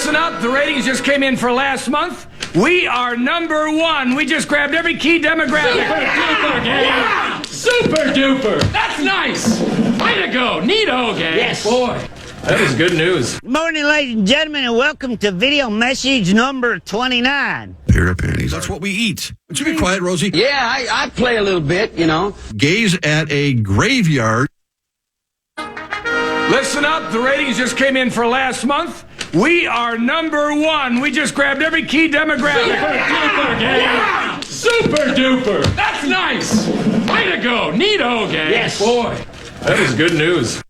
Listen up, the ratings just came in for last month. We are #1. We just grabbed every key demographic. Super duper, gang. Wow. Super duper. That's nice. Way to go. Neato, gang. Yes. Boy, that is good news. Good morning, ladies and gentlemen, and welcome to video message number 29. Pair of panties. That's what we eat. Would you be quiet, Rosie? Yeah, I play a little bit, you know. Gaze at a graveyard. Listen up, the ratings just came in for last month. We are #1. We just grabbed every key demographic. Super duper, gang. Wow. Super duper. That's nice. Way to go. Neato, gang. Yes. Boy, that is good news.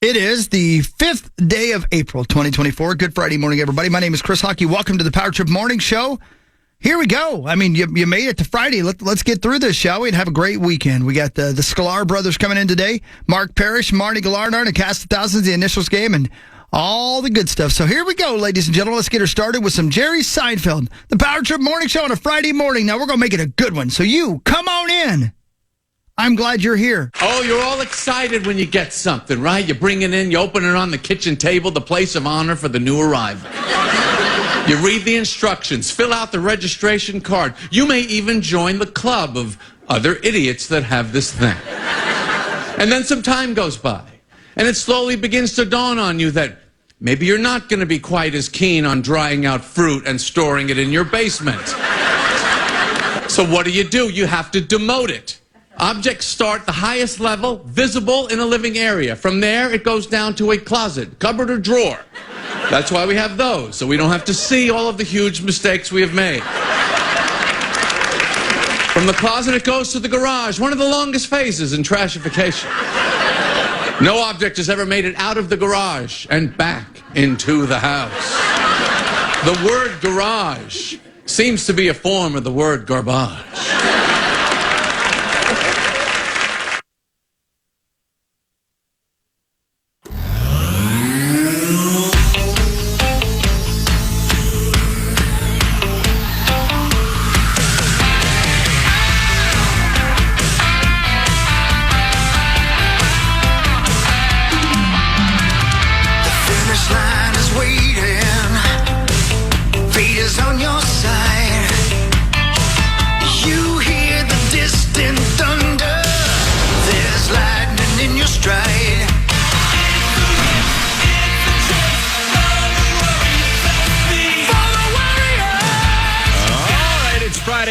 It is the 5th day of April, 2024. Good Friday morning, everybody. My name is Chris Hawkey. Welcome to the Power Trip Morning Show. Here we go. I mean, you made it to Friday. Let's get through this, shall we? And have a great weekend. We got the Sklar brothers coming in today. Mark Parrish, Marty Gallardo, and Cast of Thousands, the Initials game, and all the good stuff. So here we go, ladies and gentlemen. Let's get her started with some Jerry Seinfeld. The Power Trip Morning Show on a Friday morning. Now, we're going to make it a good one. So you, come on in. I'm glad you're here. Oh, you're all excited when you get something, right? You bring it in, you open it on the kitchen table, the place of honor for the new arrival. You read the instructions, fill out the registration card. You may even join the club of other idiots that have this thing. And then some time goes by, and it slowly begins to dawn on you that maybe you're not going to be quite as keen on drying out fruit and storing it in your basement. So what do? You have to demote it. Objects start the highest level, visible in a living area. From there, it goes down to a closet, cupboard, or drawer. That's why we have those, so we don't have to see all of the huge mistakes we have made. From the closet, it goes to the garage, one of the longest phases in trashification. No object has ever made it out of the garage and back into the house. The word garage seems to be a form of the word garbage.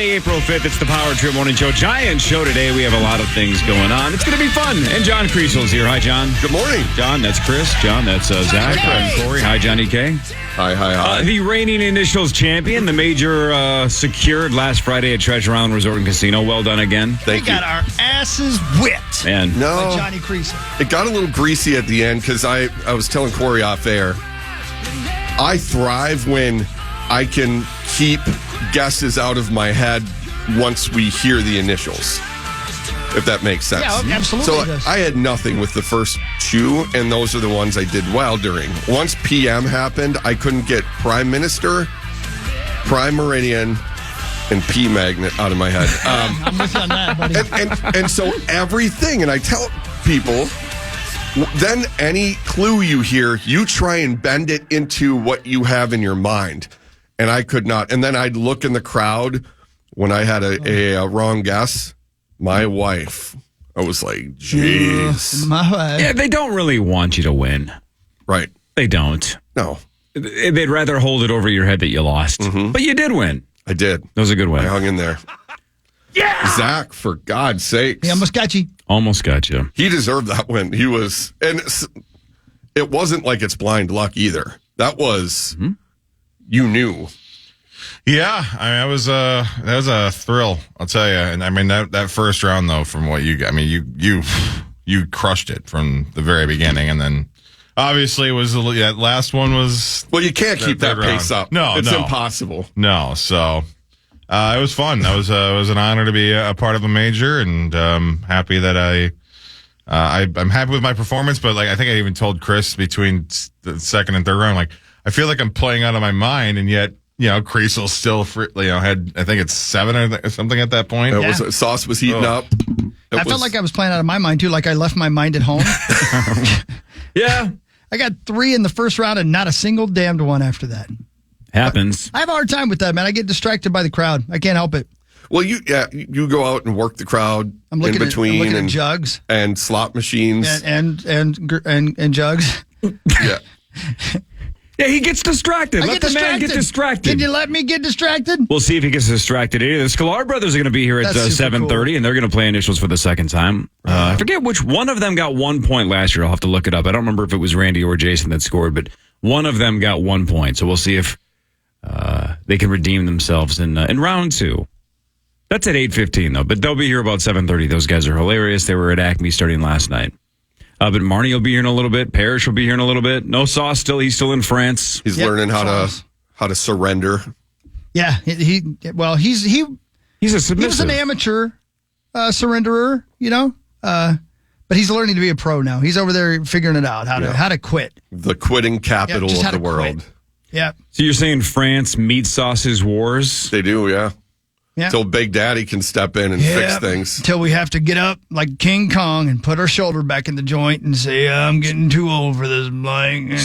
April 5th, it's the Power Trip Morning Show. Giant show today. We have a lot of things going on. It's going to be fun. And John Kriesel's here. Hi, John. Good morning. John, that's Chris. John, that's Zach. I'm Corey. Hi, Johnny K. Hi. The reigning Initials champion, the major secured last Friday at Treasure Island Resort and Casino. Well done again. Thank you. We got our asses whipped. And by Johnny Kriesel. It got a little greasy at the end because I was telling Corey off air, I thrive when I can keep guesses out of my head once we hear the initials, if that makes sense. Yeah, absolutely. So I had nothing with the first two, and those are the ones I did well during. Once PM happened, I couldn't get Prime Minister, Prime Meridian, and P Magnet out of my head. I'm with you on that, buddy. And so everything, and I tell people, then any clue you hear, you try and bend it into what you have in your mind. And I could not. And then I'd look in the crowd when I had a wrong guess. My wife, I was like, jeez. yeah, they don't really want you to win. Right. They don't. No. They'd rather hold it over your head that you lost. Mm-hmm. But you did win. I did. That was a good win. I hung in there. Yeah! Zach, for God's sakes. He almost got you. Almost got you. He deserved that win. He was, and it wasn't like it's blind luck either. That was, you knew. Yeah, I mean, that was a thrill, I'll tell you. And I mean, that first round though, from what you crushed it from the very beginning, and then obviously it was that last one was. Well, you can't keep that pace up. No, it's impossible. No, so it was fun. It was an honor to be a part of a major, and happy that I'm happy with my performance. But like, I think I even told Chris between the second and third round, like, I feel like I'm playing out of my mind, and yet. Kriesel still, had, I think it's 7 or something at that point. Sauce was heating up. I felt like I was playing out of my mind, too, like I left my mind at home. Yeah. I got 3 in the first round and not a single damned one after that. Happens. I have a hard time with that, man. I get distracted by the crowd. I can't help it. Well, you go out and work the crowd I'm looking in between at and jugs and slot machines and jugs. Yeah. Yeah, he gets distracted. Let the man get distracted. Can you let me get distracted? We'll see if he gets distracted. The Sklar brothers are going to be here at That's super 7:30, cool. and they're going to play initials for the second time. I forget which one of them got 1 point last year. I'll have to look it up. I don't remember if it was Randy or Jason that scored, but one of them got 1 point. So we'll see if they can redeem themselves in round 2. That's at 8:15 though. But they'll be here about 7:30. Those guys are hilarious. They were at Acme starting last night. But Marnie will be here in a little bit. Parrish will be here in a little bit. No Sauce still. He's still in France. He's learning how to surrender. Yeah, he's a submissive. He was an amateur surrenderer, but he's learning to be a pro now. He's over there figuring it out how to quit. The quitting capital of the world. Quit. Yeah. So you're saying France meat sauces wars? They do, yeah. Yeah. Until Big Daddy can step in and fix things. Until we have to get up like King Kong and put our shoulder back in the joint and say, I'm getting too old for this blank.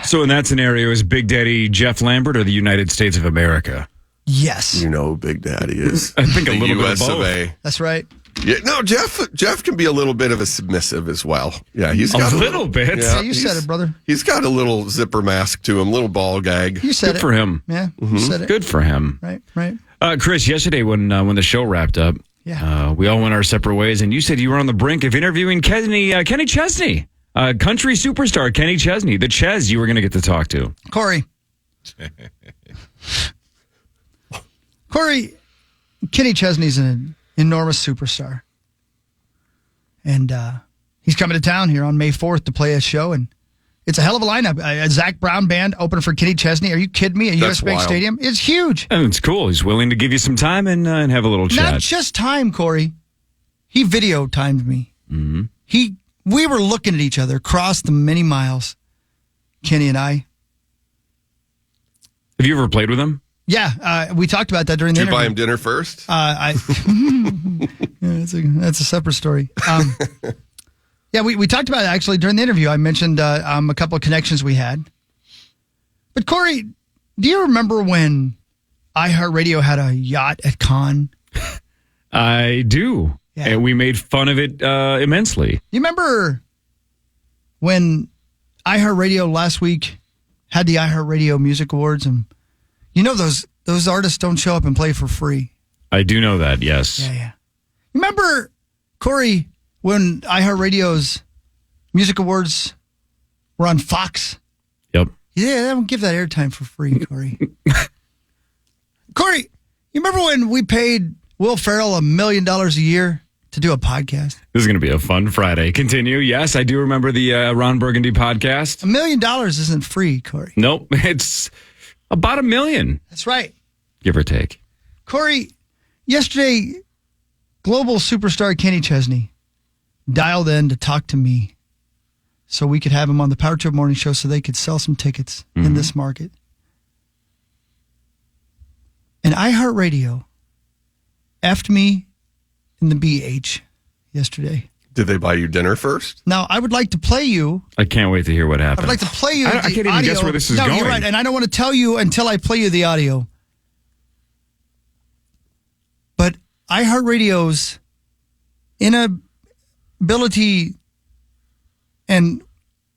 So in that scenario, is Big Daddy Jeff Lambert or the United States of America? Yes. You know who Big Daddy is. I think a little US bit of both. A. That's right. Yeah, no, Jeff can be a little bit of a submissive as well. Yeah, he's got a little bit. Yeah, you said it, brother. He's got a little zipper mask to him, little ball gag. You said Good for him. Yeah, you said it. Good for him. Right. Chris, yesterday when the show wrapped up, we all went our separate ways, and you said you were on the brink of interviewing Kenny Chesney, country superstar Kenny Chesney, the Ches you were going to get to talk to. Corey, Kenny Chesney's an enormous superstar. And he's coming to town here on May 4th to play a show, and it's a hell of a lineup. A Zach Brown band opening for Kenny Chesney. Are you kidding me? At US Bank Stadium? It's huge. And it's cool. He's willing to give you some time and have a little chat. Not just time, Corey. He video timed me. Mm-hmm. We were looking at each other across the many miles, Kenny and I. Have you ever played with him? Yeah, we talked about that during the interview. Did you buy him dinner first? That's a separate story. Yeah, we talked about it actually during the interview. I mentioned a couple of connections we had. But Corey, do you remember when iHeartRadio had a yacht at KFAN? I do. Yeah. And we made fun of it immensely. You remember when iHeartRadio last week had the iHeartRadio Music Awards, and those artists don't show up and play for free. I do know that, yes. Yeah. Remember, Corey, when iHeartRadio's Music Awards were on Fox? Yep. Yeah, they don't give that airtime for free, Corey. Corey, you remember when we paid Will Ferrell $1 million a year to do a podcast? This is going to be a fun Friday. Continue. Yes, I do remember the Ron Burgundy podcast. $1 million isn't free, Corey. Nope. It's about $1 million. That's right. Give or take. Corey, yesterday, global superstar Kenny Chesney dialed in to talk to me so we could have him on the Power Trip Morning Show so they could sell some tickets in this market. And iHeartRadio effed me in the BH yesterday. Did they buy you dinner first? Now, I would like to play you. I can't wait to hear what happens. I'd like to play you I can't even guess where this is going. You're right, and I don't want to tell you until I play you the audio. But iHeartRadio's inability and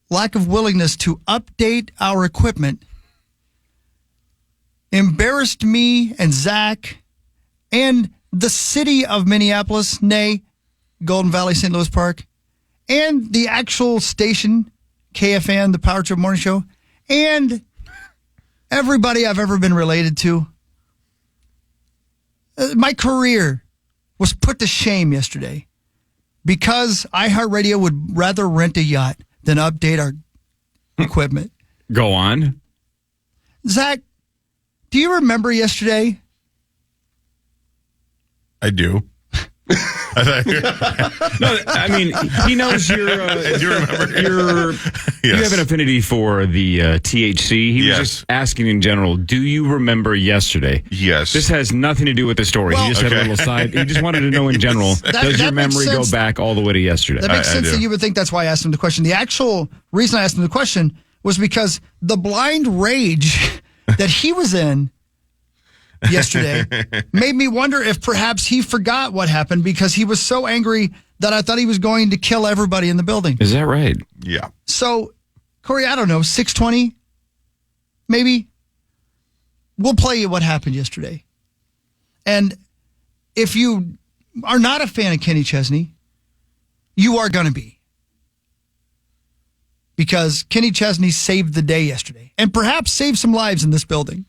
lack of willingness to update our equipment embarrassed me and Zach and the city of Minneapolis, nay, Golden Valley, St. Louis Park, and the actual station, KFAN, the Power Trip Morning Show, and everybody I've ever been related to. My career was put to shame yesterday because iHeartRadio would rather rent a yacht than update our equipment. Go on. Zach, do you remember yesterday? I do. No, I mean, he knows you're. I do remember. You have an affinity for the THC. He was just asking in general. Do you remember yesterday? Yes. This has nothing to do with the story. Well, he just had a little side. He just wanted to know in general. Does your memory go back all the way to yesterday? That makes sense that you would think that's why I asked him the question. The actual reason I asked him the question was because the blind rage that he was in yesterday made me wonder if perhaps he forgot what happened because he was so angry that I thought he was going to kill everybody in the building. Is that right? Yeah. So, Corey, I don't know, 6:20, maybe? We'll play you what happened yesterday. And if you are not a fan of Kenny Chesney, you are going to be. Because Kenny Chesney saved the day yesterday and perhaps saved some lives in this building.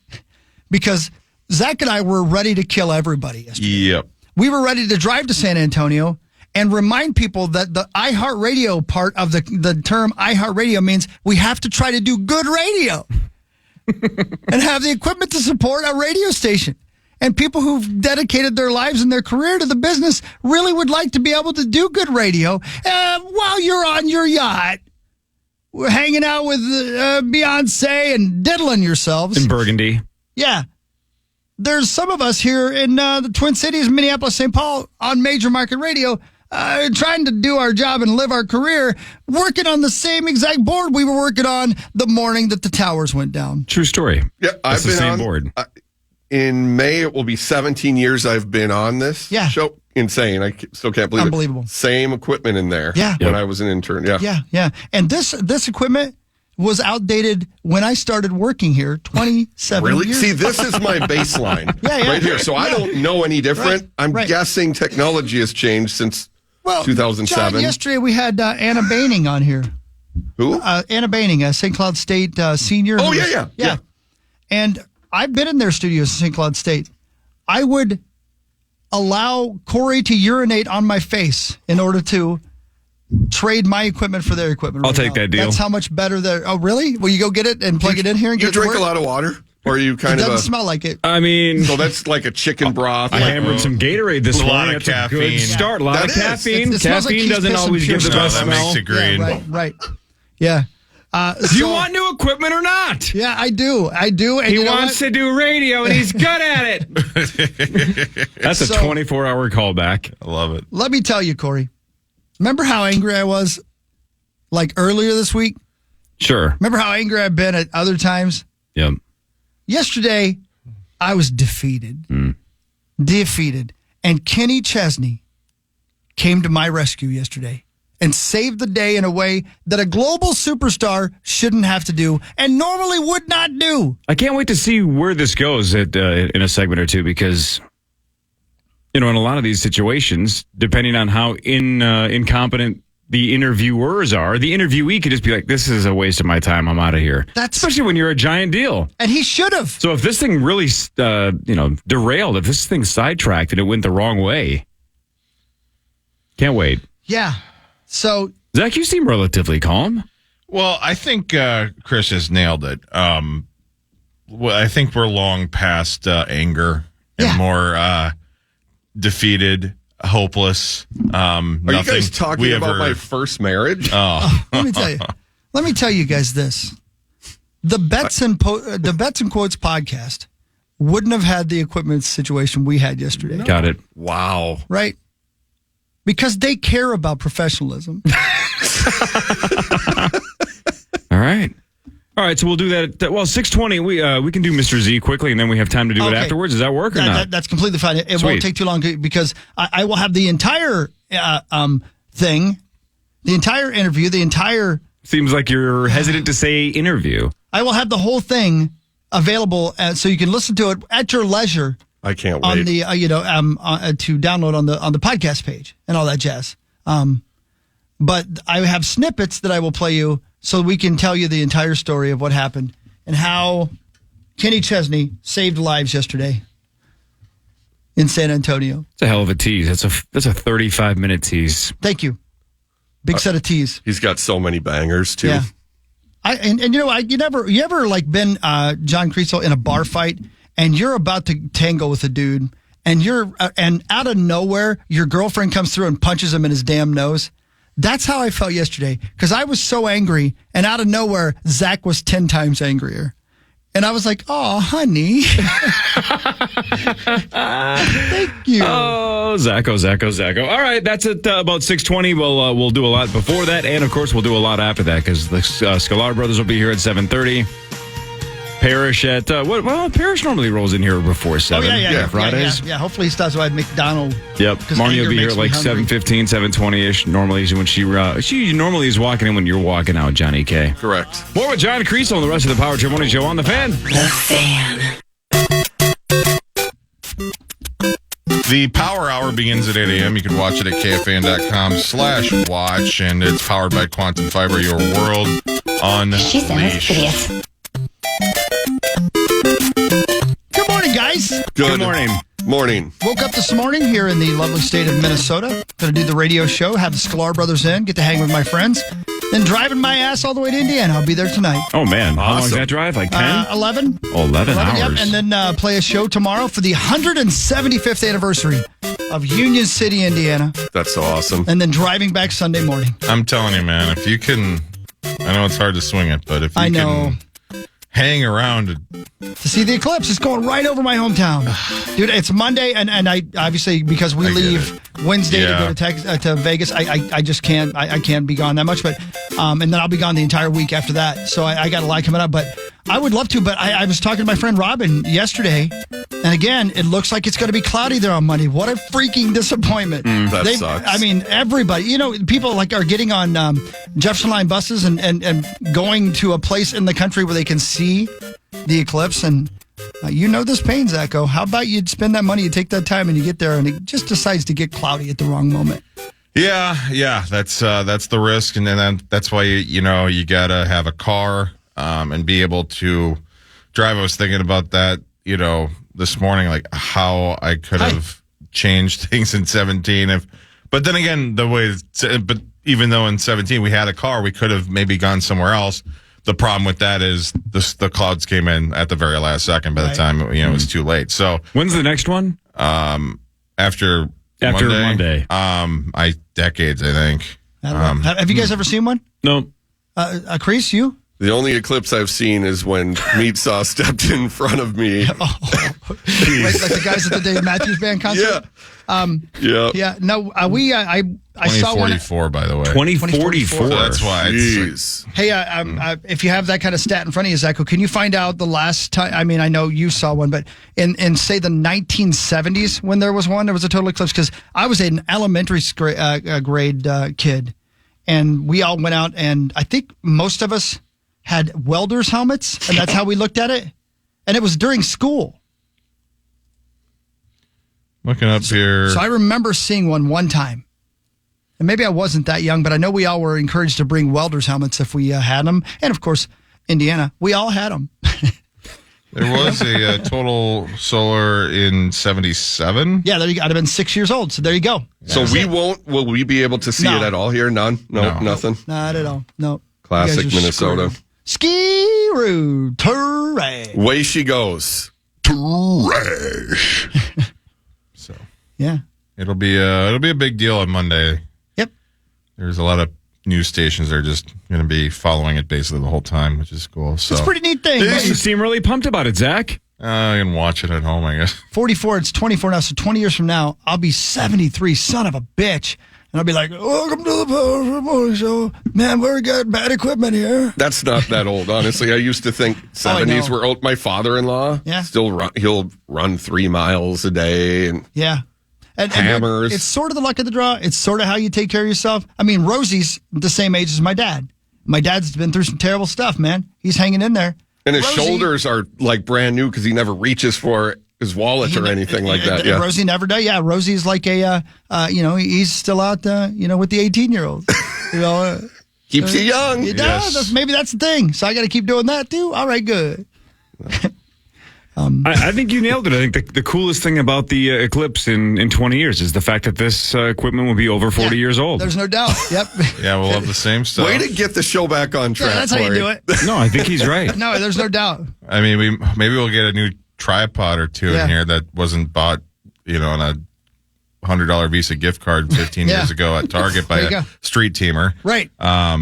Because Zach and I were ready to kill everybody yesterday. Yep. We were ready to drive to San Antonio and remind people that the iHeartRadio part of the term iHeartRadio means we have to try to do good radio and have the equipment to support a radio station. And people who've dedicated their lives and their career to the business really would like to be able to do good radio while you're on your yacht. We're hanging out with Beyonce and diddling yourselves. In Burgundy. Yeah. There's some of us here in the Twin Cities, Minneapolis, St. Paul, on Major Market Radio, trying to do our job and live our career, working on the same exact board we were working on the morning that the towers went down. True story. Yeah, That's I've been the same on, board. In May, it will be 17 years I've been on this show. Insane. I still can't believe Unbelievable. it. Same equipment in there when I was an intern. Yeah. And this equipment was outdated when I started working here 27 Really? years See, this is my baseline right here. So I don't know any different. I'm guessing technology has changed since 2007. John, yesterday we had Anna Baining on here. Who? Anna Baining, St. Cloud State senior. Oh, yeah. And I've been in their studios in St. Cloud State. I would allow Corey to urinate on my face in order to trade my equipment for their equipment. I'll take that deal. That's how much better they're. Oh, really? Will you go get it and plug it in here and get it to drink work? a lot of water? Or are you It kind of doesn't smell like it. I mean, so that's like a chicken broth. I hammered some Gatorade this A lot morning. of That's a good caffeine. start. A lot That of is. caffeine. It smells like Caffeine he's doesn't pissing always pure give the stuff. best that smell. makes it green. Yeah, right. Yeah. Do you want new equipment or not? Yeah, I do. And He you know wants what? to do radio, and he's good at it. That's a So- 24-hour callback. I love it. Let me tell you, Corey. Remember how angry I was like earlier this week? Sure. Remember how angry I've been at other times? Yep. Yesterday, I was defeated. Defeated. And Kenny Chesney came to my rescue yesterday and saved the day in a way that a global superstar shouldn't have to do and normally would not do. I can't wait to see where this goes in a segment or two because, in a lot of these situations, depending on how incompetent the interviewers are, the interviewee could just be like, this is a waste of my time. I'm out of here. Especially when you're a giant deal. And he should have. So if this thing really, derailed, if this thing sidetracked and it went the wrong way, can't wait. Yeah. So, Zach, you seem relatively calm. Well, I think Chris has nailed it. I think we're long past anger and more defeated, hopeless. Are you guys talking about my first marriage? Oh, let me tell you. Let me tell you guys this: the Bets and Quotes podcast wouldn't have had the equipment situation we had yesterday. Got it. Wow. Right? Because they care about professionalism. All right. All right, so we'll do that. Well, 6:20, we can do Mr. Z quickly, and then we have time to do it afterwards. Does that work or not? That's completely fine. It won't take too long because I will have the entire thing, the entire interview, the entire... Seems like you're hesitant to say interview. I will have the whole thing available so you can listen to it at your leisure. I can't wait. On the to download on the podcast page and all that jazz. But I have snippets that I will play you so we can tell you the entire story of what happened and how Kenny Chesney saved lives yesterday in San Antonio. It's a hell of a tease. That's a 35-minute tease. Thank you. Big set of teas. He's got so many bangers too. Yeah. You ever like been John Kriesel in a bar fight and you're about to tangle with a dude and and out of nowhere your girlfriend comes through and punches him in his damn nose? That's how I felt yesterday because I was so angry and out of nowhere Zach was 10 times angrier. And I was like, oh, honey. Thank you. Oh, Zacho. All right, that's at about 6:20. We'll do a lot before that, and of course, we'll do a lot after that because the Sklar brothers will be here at 7:30. Parrish at Parrish normally rolls in here before 7. Yeah. Fridays. Yeah. Hopefully he stops by McDonald. Yep. Marnie will be here at like 7:15, 7:20ish. Normally, when she normally is walking in when you're walking out, Johnny K. Correct. More with John Kriesel and the rest of the Power Trip Morning Show on the Fan. The Power Hour begins at 8 a.m. You can watch it at KFAN.com/watch, and it's powered by Quantum Fiber, your world unleashed. Good morning, guys. Good morning. Morning. Woke up this morning here in the lovely state of Minnesota. Going to do the radio show, have the Sklar brothers in, get to hang with my friends. Then driving my ass all the way to Indiana. I'll be there tonight. Oh, man. How long is that drive? Like 10? 11. Oh, 11 hours. Yep. And then play a show tomorrow for the 175th anniversary of Union City, Indiana. That's so awesome. And then driving back Sunday morning. I'm telling you, man, if you can, I know it's hard to swing it, but if you can hang around to see the eclipse, it's going right over my hometown. Dude, it's Monday, and I obviously, because we leave Wednesday to go to Vegas, I just can't, I can't be gone that much, but and then I'll be gone the entire week after that, so I got a lot coming up, but I would love to, but I was talking to my friend Robin yesterday, and again, it looks like it's going to be cloudy there on Monday. What a freaking disappointment. That sucks. I mean, everybody, people are getting on Jefferson Line buses and going to a place in the country where they can see the eclipse, and this pain, Zacho. How about you spend that money, you take that time, and you get there, and it just decides to get cloudy at the wrong moment. Yeah, that's the risk, and then that's why you gotta have a car and be able to drive. I was thinking about that, this morning, like how I could have changed things in 17 but then again, but even though in 17 we had a car, we could have maybe gone somewhere else. The problem with that is the clouds came in at the very last second by the time it was too late. So when's the next one? After Monday. Decades, I think. Have you guys ever seen one? No. Kreese, you? The only eclipse I've seen is when Meat Sauce stepped in front of me. Like the guys at the Dave Matthews Band concert? Yeah. No, I saw one. 2044, by the way. 2044. So that's why. Hey, if you have that kind of stat in front of you, Zacho, can you find out the last time? I mean, I know you saw one, but in say the 1970s when there was a total eclipse, because I was an elementary grade kid, and we all went out, and I think most of us had welder's helmets, and that's how we looked at it. And it was during school. Looking up here. So I remember seeing one time. And maybe I wasn't that young, but I know we all were encouraged to bring welder's helmets if we had them. And of course, Indiana, we all had them. There was a total solar in 77. Yeah, there you go. I'd have been 6 years old. So there you go. So will we be able to see it at all here? None? No, nothing? Not at all. No. Classic Minnesota. Screwed. Ski-roo, trash. Way she goes. Trash. So yeah, it'll be a big deal on Monday. Yep. There's a lot of news stations that are just going to be following it basically the whole time, which is cool. So it's a pretty neat thing. You seem really pumped about it, Zach. I can watch it at home, I guess. 44, it's 24 now, so 20 years from now, I'll be 73, son of a bitch. And I'll be like, welcome to the Power Trip Morning Show. Man, we got bad equipment here. That's not that old, honestly. I used to think 70s were old. My father-in-law, he'll run 3 miles a day. And And hammers. It's sort of the luck of the draw. It's sort of how you take care of yourself. I mean, Rosie's the same age as my dad. My dad's been through some terrible stuff, man. He's hanging in there. And his shoulders are like brand new because he never reaches for his wallet or anything like that. Yeah. Rosie never does. Yeah, Rosie's like he's still out, with the 18-year-olds. Keeps you young. It does. Maybe that's the thing. So I got to keep doing that too. All right, good. I think you nailed it. I think the coolest thing about the eclipse in 20 years is the fact that this equipment will be over 40 years old. There's no doubt. Yep. Yeah, we'll have the same stuff. Way to get the show back on track. Yeah, that's how you do it. No, I think he's right. No, there's no doubt. I mean, maybe we'll get a new tripod or two in here that wasn't bought, on a $100 Visa gift card 15 years ago at Target by a street teamer. Right.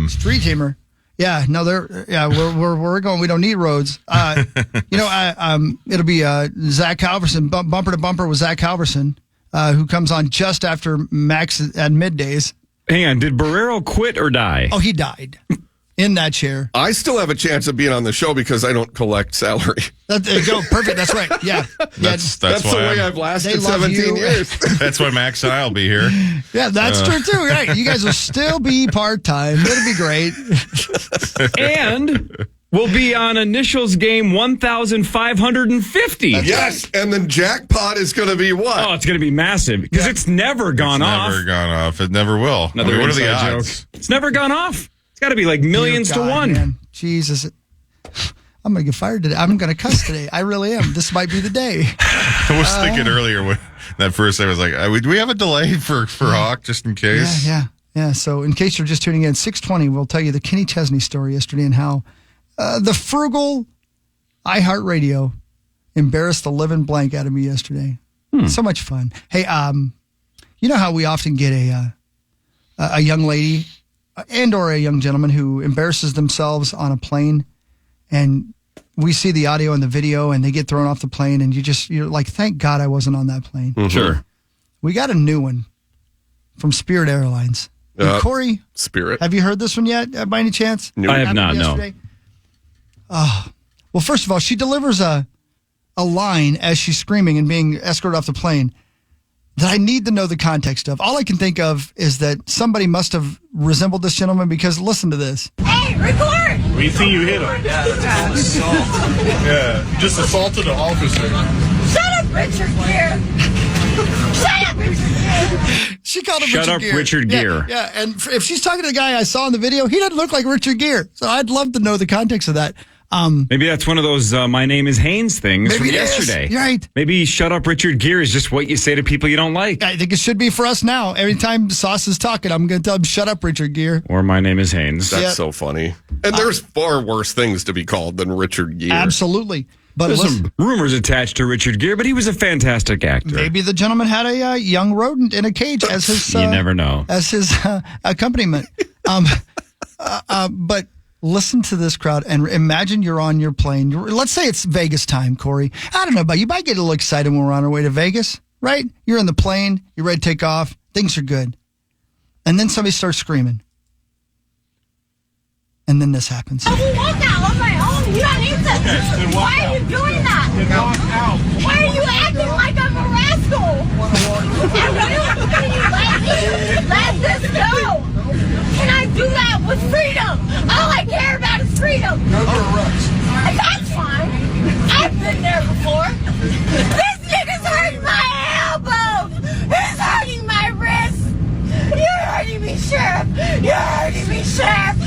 Street teamer. Yeah, no, we're going. We don't need roads. It'll be Zach Halverson, bumper to bumper with Zach Halverson, who comes on just after Max at middays. Hang on, did Barrero quit or die? Oh, he died in that chair. I still have a chance of being on the show because I don't collect salary. There you go. Perfect. That's right. Yeah. That's the why way I've lasted 17 years. That's why Max and I will be here. Yeah, that's true too. Right. You guys will still be part-time. It'll be great. And we'll be on initials game 1,550. Yes, and then jackpot is going to be what? Oh, it's going to be massive because it's never gone off. Never gone off. It never will. Another what are the inside odds? joke. It's never gone off. It's got to be like millions Dear to God, one. Man. Jesus. I'm going to get fired today. I'm going to cuss today. I really am. This might be the day. I was thinking earlier when that first I was like, do we have a delay for Hawk just in case? Yeah. So in case you're just tuning in, 6:20, we'll tell you the Kenny Chesney story yesterday and how the frugal iHeartRadio embarrassed the living blank out of me yesterday. So much fun. Hey, you know how we often get a young lady and or a young gentleman who embarrasses themselves on a plane, and we see the audio and the video and they get thrown off the plane and you're like, thank God I wasn't on that plane. Mm-hmm. Sure. We got a new one from Spirit Airlines. Corey, Spirit. have you heard this one yet by any chance? No. I have not, no. Well, first of all, she delivers a line as she's screaming and being escorted off the plane that I need to know the context of. All I can think of is that somebody must have resembled this gentleman because listen to this. Hey, record! We see you hit him. Yeah, just assaulted an officer. Shut up, Richard Gere! Shut up, Richard Gere! She called him Shut up, Richard Gere. Yeah, and if she's talking to the guy I saw in the video, he doesn't look like Richard Gere. So I'd love to know the context of that. Maybe that's one of those my name is Haynes things from yesterday. You're right. Maybe shut up Richard Gere is just what you say to people you don't like. I think it should be for us now. Every time Sauce is talking, I'm going to tell him, shut up, Richard Gere. Or my name is Haynes. That's so funny. And there's far worse things to be called than Richard Gere. Absolutely. But There's listen, some rumors attached to Richard Gere, but he was a fantastic actor. maybe the gentleman had a young rodent in a cage as his You never know. as his accompaniment. But listen to this crowd and imagine you're on your plane. Let's say it's Vegas time, Corey. I don't know about you, might get a little excited when we're on our way to Vegas, right? You're in the plane, you're ready to take off, things are good. And then somebody starts screaming. And then this happens. I will walk out on my own. You don't need to. Why are you doing that? Why are you acting like I'm a rascal? Can you let this go? Can I do that with freedom? All I care about is freedom. That's fine. I've been there before. This nigga's hurting my elbow. He's hurting my wrist. You're hurting me, Sheriff. You're hurting me, Sheriff.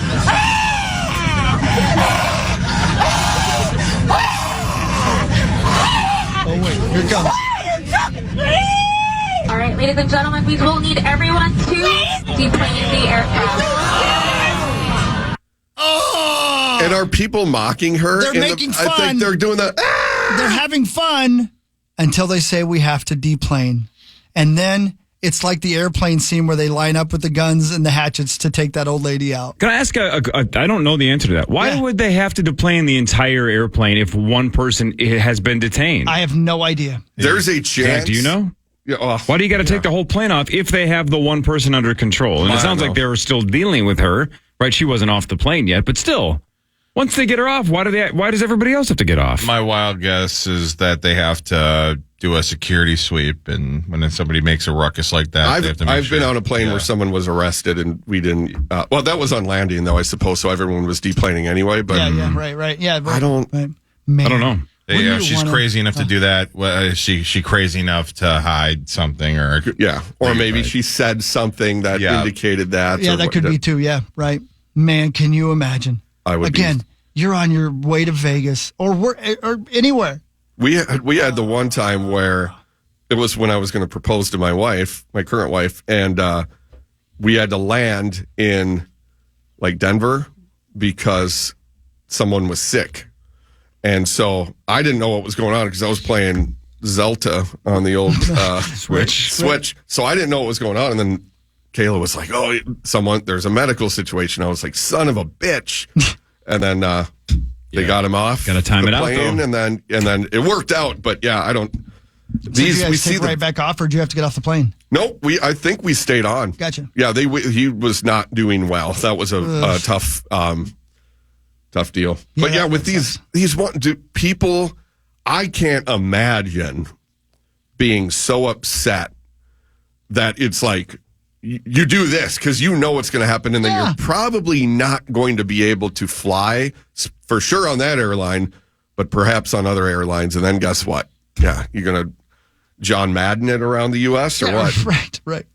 Oh, wait, here it comes. All right, ladies and gentlemen, we will need everyone to deplane the aircraft. Oh! And are people mocking her? They're making fun. I think they're doing the. They're having fun until they say we have to deplane. And then it's like the airplane scene where they line up with the guns and the hatchets to take that old lady out. Can I ask I don't know the answer to that. Why would they have to deplane the entire airplane if one person has been detained? I have no idea. There's a chance. Do you know? Yeah, Why do you got to take the whole plane off if they have the one person under control? And it sounds like they were still dealing with her, right? She wasn't off the plane yet, but still, once they get her off, why does everybody else have to get off? My wild guess is that they have to do a security sweep, and when somebody makes a ruckus like that, they have to make I've been on a plane where someone was arrested and we didn't. Well, that was on landing though, I suppose. So everyone was deplaning anyway. But right. Yeah, I don't. Man. I don't know. Yeah, she's crazy enough to do that. Is she crazy enough to hide something, or or maybe she said something that indicated that. Yeah, that could be too. Yeah, right. Man, can you imagine? I would. Again, you're on your way to Vegas or anywhere. We had the one time where it was when I was going to propose to my wife, my current wife, and we had to land in like Denver because someone was sick. And so I didn't know what was going on because I was playing Zelda on the old Switch. So I didn't know what was going on. And then Kayla was like, "Oh, there's a medical situation." I was like, "Son of a bitch!" And then they got him off. Got to time it out, though. and then it worked out. But yeah, I don't. So did you guys take right back off, or did you have to get off the plane? No, I think we stayed on. Gotcha. Yeah, he was not doing well. That was a tough deal. Yeah, but yeah, with these people, I can't imagine being so upset that it's like you do this because you know what's going to happen, and then you're probably not going to be able to fly for sure on that airline, but perhaps on other airlines. And then guess what? Yeah, you're going to John Madden it around the U.S. or what? Right.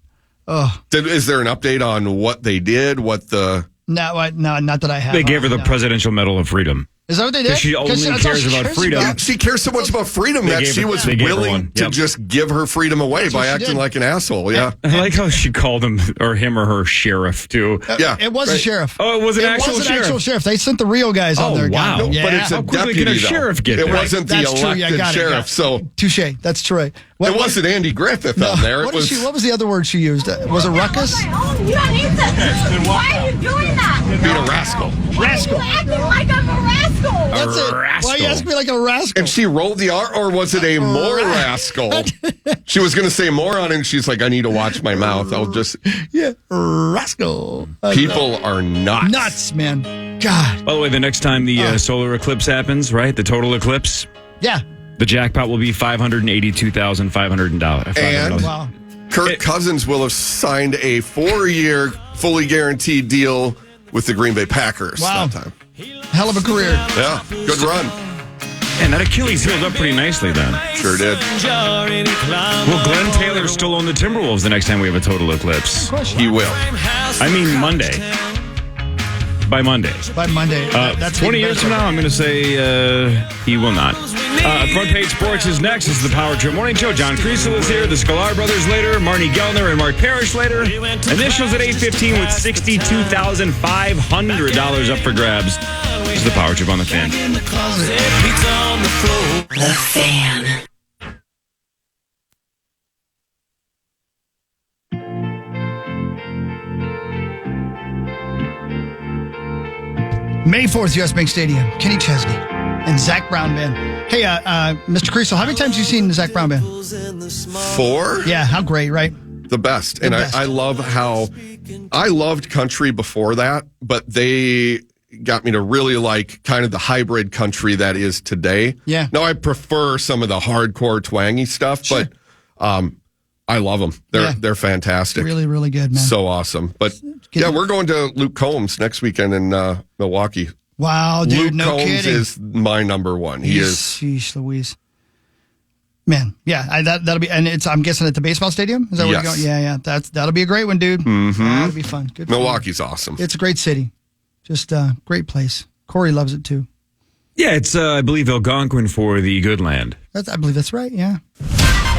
Oh, is there an update on what they did? What the? No, not that I have. They gave her the Presidential Medal of Freedom. Is that what they did? She only cares about freedom. Yeah, she cares so much about freedom that she was willing to just give her freedom away by acting like an asshole. Yeah. I like how she called him or her sheriff, too. Yeah. It was a sheriff. Oh, it was an actual sheriff. They sent the real guys on there. Wow. No, but it's a deputy, can a sheriff get It wasn't the elected sheriff. So touche. That's true. It wasn't Andy Griffith on there. What was the other word she used? Was it ruckus? You don't need to. Why are you doing that? Being a rascal. Why are you acting like I'm a rascal? That's it. Why you ask me like a rascal? And she rolled the R, or was it a more rascal? She was going to say moron, and she's like, I need to watch my mouth. I'll just... Yeah, rascal. People are nuts. Nuts, man. God. By the way, the next time the solar eclipse happens, right? The total eclipse. Yeah. The jackpot will be $582,500. And wow. Kirk Cousins will have signed a 4-year, fully guaranteed deal with the Green Bay Packers that time. Hell of a career. Yeah, good run. And that Achilles healed up pretty nicely then. Sure did. Will Glenn Taylor still own the Timberwolves the next time we have a total eclipse? Of course. He will. I mean Monday. By Monday. That's 20 years from now, I'm going to say he will not. Front Page Sports is next. This is the Power Trip Morning Show. John Kriesel is here. The Sklar brothers later. Marnie Gellner and Mark Parrish later. Initials at 8:15 with $62,500 up for grabs. This is the Power Trip on the Fan. The Fan. May 4th, U.S. Bank Stadium. Kenny Chesn and Zach Brown Band. Hey, Mr. Kriesel, how many times have you seen the Zach Brown Band? 4? Yeah, how great, right? The best. I love how I loved country before that, but they got me to really like kind of the hybrid country that is today. Yeah. Now I prefer some of the hardcore twangy stuff, but I love them. They're fantastic. Really, really good, man. So awesome. But yeah, we're going to Luke Combs next weekend in Milwaukee. Wow, dude, Luke Combs kidding. is my number one. He is. Sheesh Louise. Man, yeah, that'll be, and I'm guessing at the baseball stadium? Is that where you're going? Yeah, that'll be a great one, dude. Mm-hmm. That'll be fun. Good. Milwaukee's awesome. It's a great city. Just a great place. Corey loves it too. Yeah, it's, I believe, Algonquin for the good land. I believe that's right, yeah.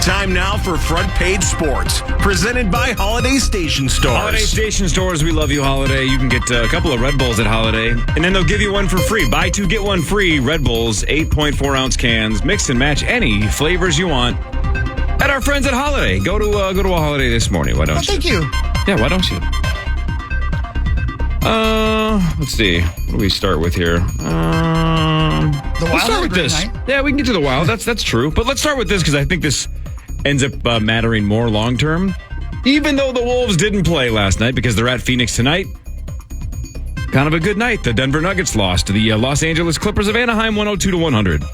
Time now for Front Page Sports, presented by Holiday Station Stores. Holiday Station Stores, we love you, Holiday. You can get a couple of Red Bulls at Holiday, and then they'll give you one for free. Buy 2, get 1 free. Red Bulls, 8.4-ounce cans. Mix and match any flavors you want at our friends at Holiday. Go to a Holiday this morning. Why don't you? Thank you. Yeah, why don't you? Let's see. What do we start with here? The Wild. Let's start with this. Night. Yeah, we can get to the Wild. That's true. But let's start with this because I think this ends up mattering more long term. Even though the Wolves didn't play last night because they're at Phoenix tonight, kind of a good night. The Denver Nuggets lost to the Los Angeles Clippers of Anaheim 102-100.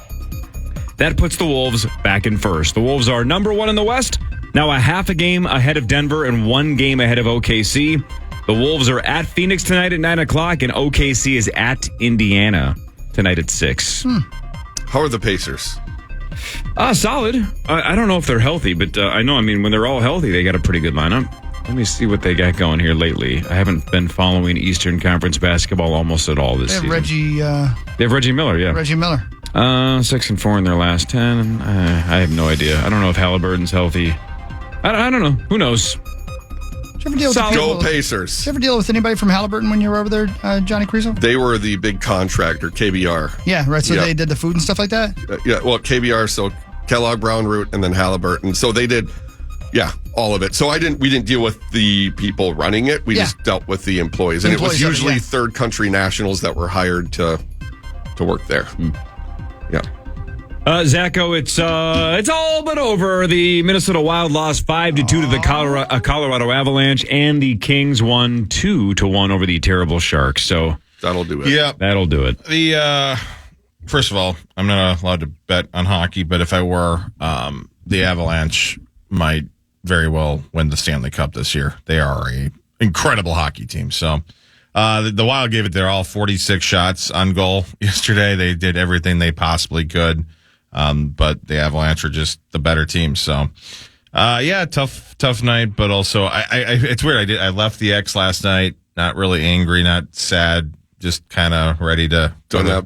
That puts the Wolves back in first. The Wolves are number 1 in the West, now a half a game ahead of Denver and 1 game ahead of OKC. The Wolves are at Phoenix tonight at 9 o'clock, and OKC is at Indiana tonight at 6. How are the Pacers? Solid. I don't know if they're healthy, but I know, when they're all healthy, they got a pretty good lineup. Let me see what they got going here lately. I haven't been following Eastern Conference basketball almost at all this season. Reggie. They have Reggie Miller, yeah. Reggie Miller. 6-4 in their last 10. I have no idea. I don't know if Halliburton's healthy. I don't know. Who knows? Did you ever deal with Go Pacers. Did you ever deal with anybody from Halliburton when you were over there, Johnny Kriesel? They were the big contractor, KBR. Yeah, right. So they did the food and stuff like that? Yeah, well, KBR, so Kellogg, Brown Root, and then Halliburton. So they did, Yeah, all of it. So we didn't deal with the people running it. We just dealt with the employees. And it was usually third country nationals that were hired to work there. Yeah. Zacho, it's all but over. The Minnesota Wild lost 5-2 to the Colorado Avalanche, and the Kings won 2-1 over the terrible Sharks. So that'll do it. Yeah, that'll do it. First of all, I'm not allowed to bet on hockey, but if I were, the Avalanche might very well win the Stanley Cup this year. They are a incredible hockey team. So the Wild gave it their all, 46 shots on goal yesterday. They did everything they possibly could. But the Avalanche are just the better team. So, tough night, but also it's weird. I left the X last night, not really angry, not sad, just kind of ready to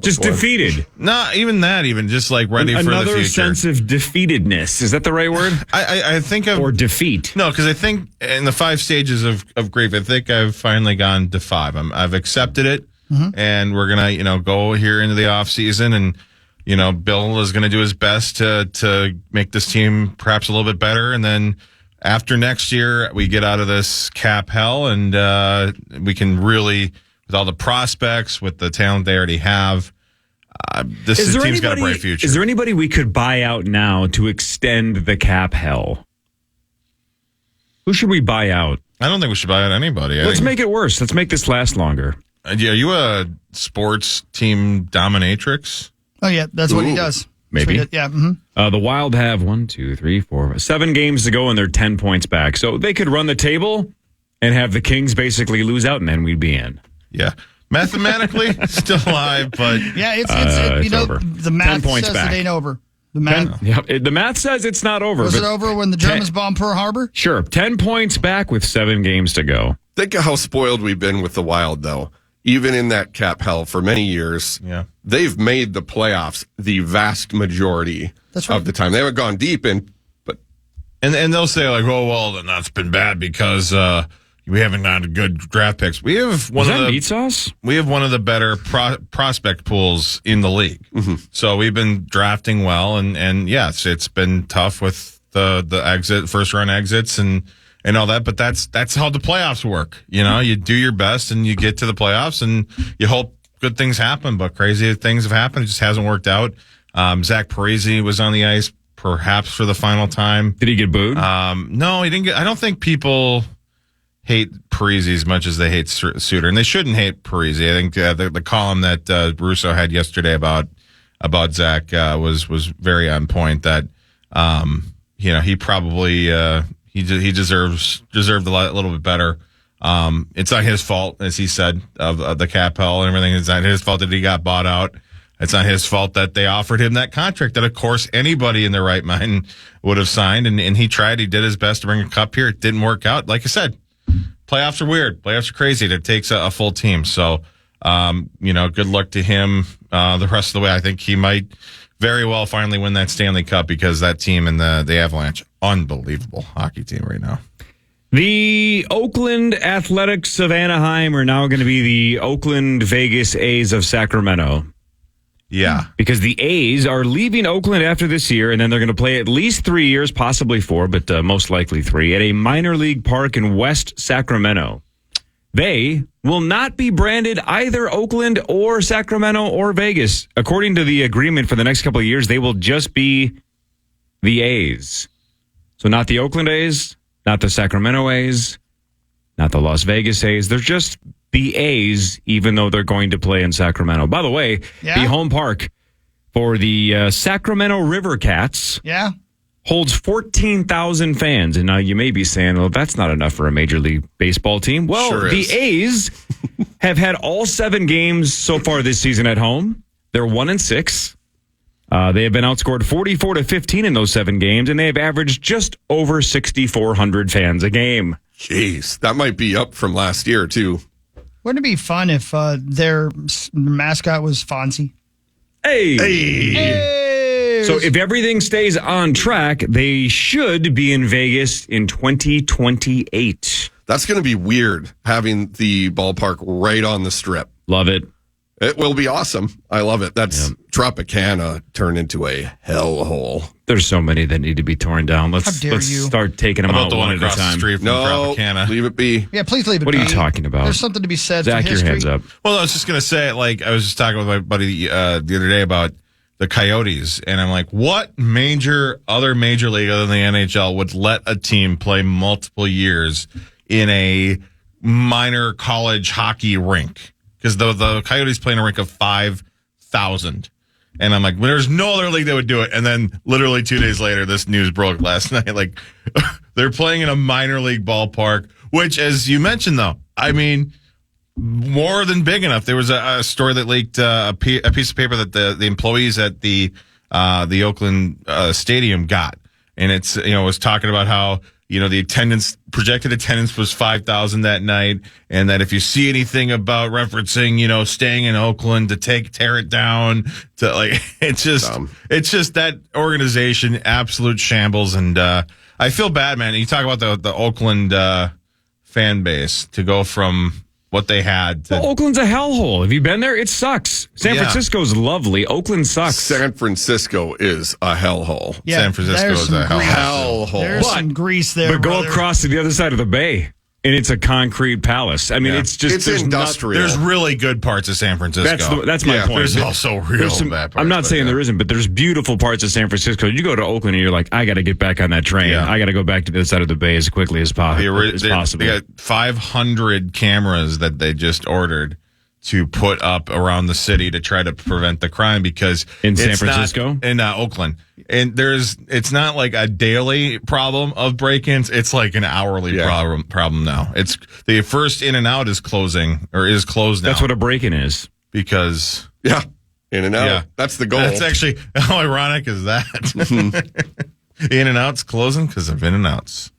just defeated. Not even that, just like ready for the future. Another sense of defeatedness. Is that the right word? I think or defeat. No, because I think in the 5 stages of grief, I think I've finally gone to 5. I've accepted it, and we're gonna go here into the off season and. Bill is going to do his best to make this team perhaps a little bit better. And then after next year, we get out of this cap hell and we can really, with all the prospects, with the talent they already have, this team's got a bright future. Is there anybody we could buy out now to extend the cap hell? Who should we buy out? I don't think we should buy out anybody. Let's make it worse. Let's make this last longer. Are you a sports team dominatrix? Oh, yeah, that's what he does. Maybe. Yeah. The Wild have 7 games to go, and they're 10 points back. So they could run the table and have the Kings basically lose out, and then we'd be in. Yeah. Mathematically, still alive, but... Yeah, it's over. The math 10 points says back. it ain't over. The math, the math says it's not over. Was it over when the Germans bombed Pearl Harbor? Sure. 10 points back with 7 games to go. Think of how spoiled we've been with the Wild, though. Even in that cap hell for many years, they've made the playoffs the vast majority of the time. They haven't gone deep in, but and they'll say like, "Oh well, then that's been bad because we haven't had good draft picks." We have one of the meat sauce. We have one of the better prospect pools in the league, so we've been drafting well, and yes, it's been tough with the first round exits and all that, but that's how the playoffs work. You do your best and you get to the playoffs and you hope good things happen, but crazy things have happened. It just hasn't worked out. Zach Parise was on the ice perhaps for the final time. Did he get booed? No, he didn't I don't think people hate Parise as much as they hate Suter, and they shouldn't hate Parise. I think the column that Russo had yesterday about Zach was very on point that, he probably, he deserved a little bit better. It's not his fault, as he said, of the cap hell and everything. It's not his fault that he got bought out. It's not his fault that they offered him that contract that, of course, anybody in their right mind would have signed. And he tried. He did his best to bring a cup here. It didn't work out. Like I said, playoffs are weird. Playoffs are crazy. It takes a full team. So, good luck to him the rest of the way. I think he might very well finally win that Stanley Cup because that team and the Avalanche, unbelievable hockey team right now. The Oakland Athletics of Anaheim are now going to be the Oakland Vegas A's of Sacramento. Yeah. Because the A's are leaving Oakland after this year, and then they're going to play at least 3 years, possibly 4, but most likely 3, at a minor league park in West Sacramento. They will not be branded either Oakland or Sacramento or Vegas. According to the agreement for the next couple of years, they will just be the A's. So not the Oakland A's, not the Sacramento A's, not the Las Vegas A's. They're just the A's, even though they're going to play in Sacramento. By the way, the home park for the Sacramento River Cats holds 14,000 fans. And now you may be saying, well, that's not enough for a Major League Baseball team. Well, Sure the is. A's have had all 7 games so far this season at home. They're 1-6. They have been outscored 44-15 in those 7 games, and they have averaged just over 6,400 fans a game. Jeez, that might be up from last year, too. Wouldn't it be fun if their mascot was Fonzie? Hey! So if everything stays on track, they should be in Vegas in 2028. That's going to be weird, having the ballpark right on the strip. Love it. It will be awesome. I love it. That's Tropicana turned into a hellhole. There's so many that need to be torn down. Let's start taking them out the one at a across the time. street from Tropicana? Leave it be. Yeah, please leave it What be. are you talking about? There's something to be said Zach, for your history. hands up. Well, I was just going to say, like, I was just talking with my buddy the other day about the Coyotes, and I'm like, what other major league other than the NHL would let a team play multiple years in a minor college hockey rink? Because the Coyotes play in a rink of 5,000. And I'm like, well, there's no other league that would do it. And then literally 2 days later, this news broke last night. Like, they're playing in a minor league ballpark, which, as you mentioned, though, I mean, more than big enough. There was a story that leaked a piece of paper that the employees at the Oakland stadium got, and it's was talking about how the projected attendance was 5,000 that night, and that if you see anything about referencing staying in Oakland to tear it down, to like it's just that organization absolute shambles, and I feel bad, man. You talk about the Oakland fan base to go from what they had to. Well, Oakland's a hellhole. Have you been there? It sucks. San Francisco's lovely. Oakland sucks. San Francisco is a hellhole. Yeah, San Francisco is a hellhole. There's some grease there. But go across to the other side of the bay, and it's a concrete palace. I mean, it's just it's industrial. There's really good parts of San Francisco. That's my point. There's also real bad parts. I'm not saying there isn't, but there's beautiful parts of San Francisco. You go to Oakland and you're like, I got to get back on that train. Yeah. I got to go back to the other side of the bay as quickly as possible. They got 500 cameras that they just ordered to put up around the city to try to prevent the crime, because in San Francisco, in Oakland, and it's not like a daily problem of break-ins. It's like an hourly problem now. It's the first In and Out is closed now. That's what a break-in is, because In and Out. Yeah. That's the goal. That's actually, how ironic is that? In and Out's closing because of In and Outs.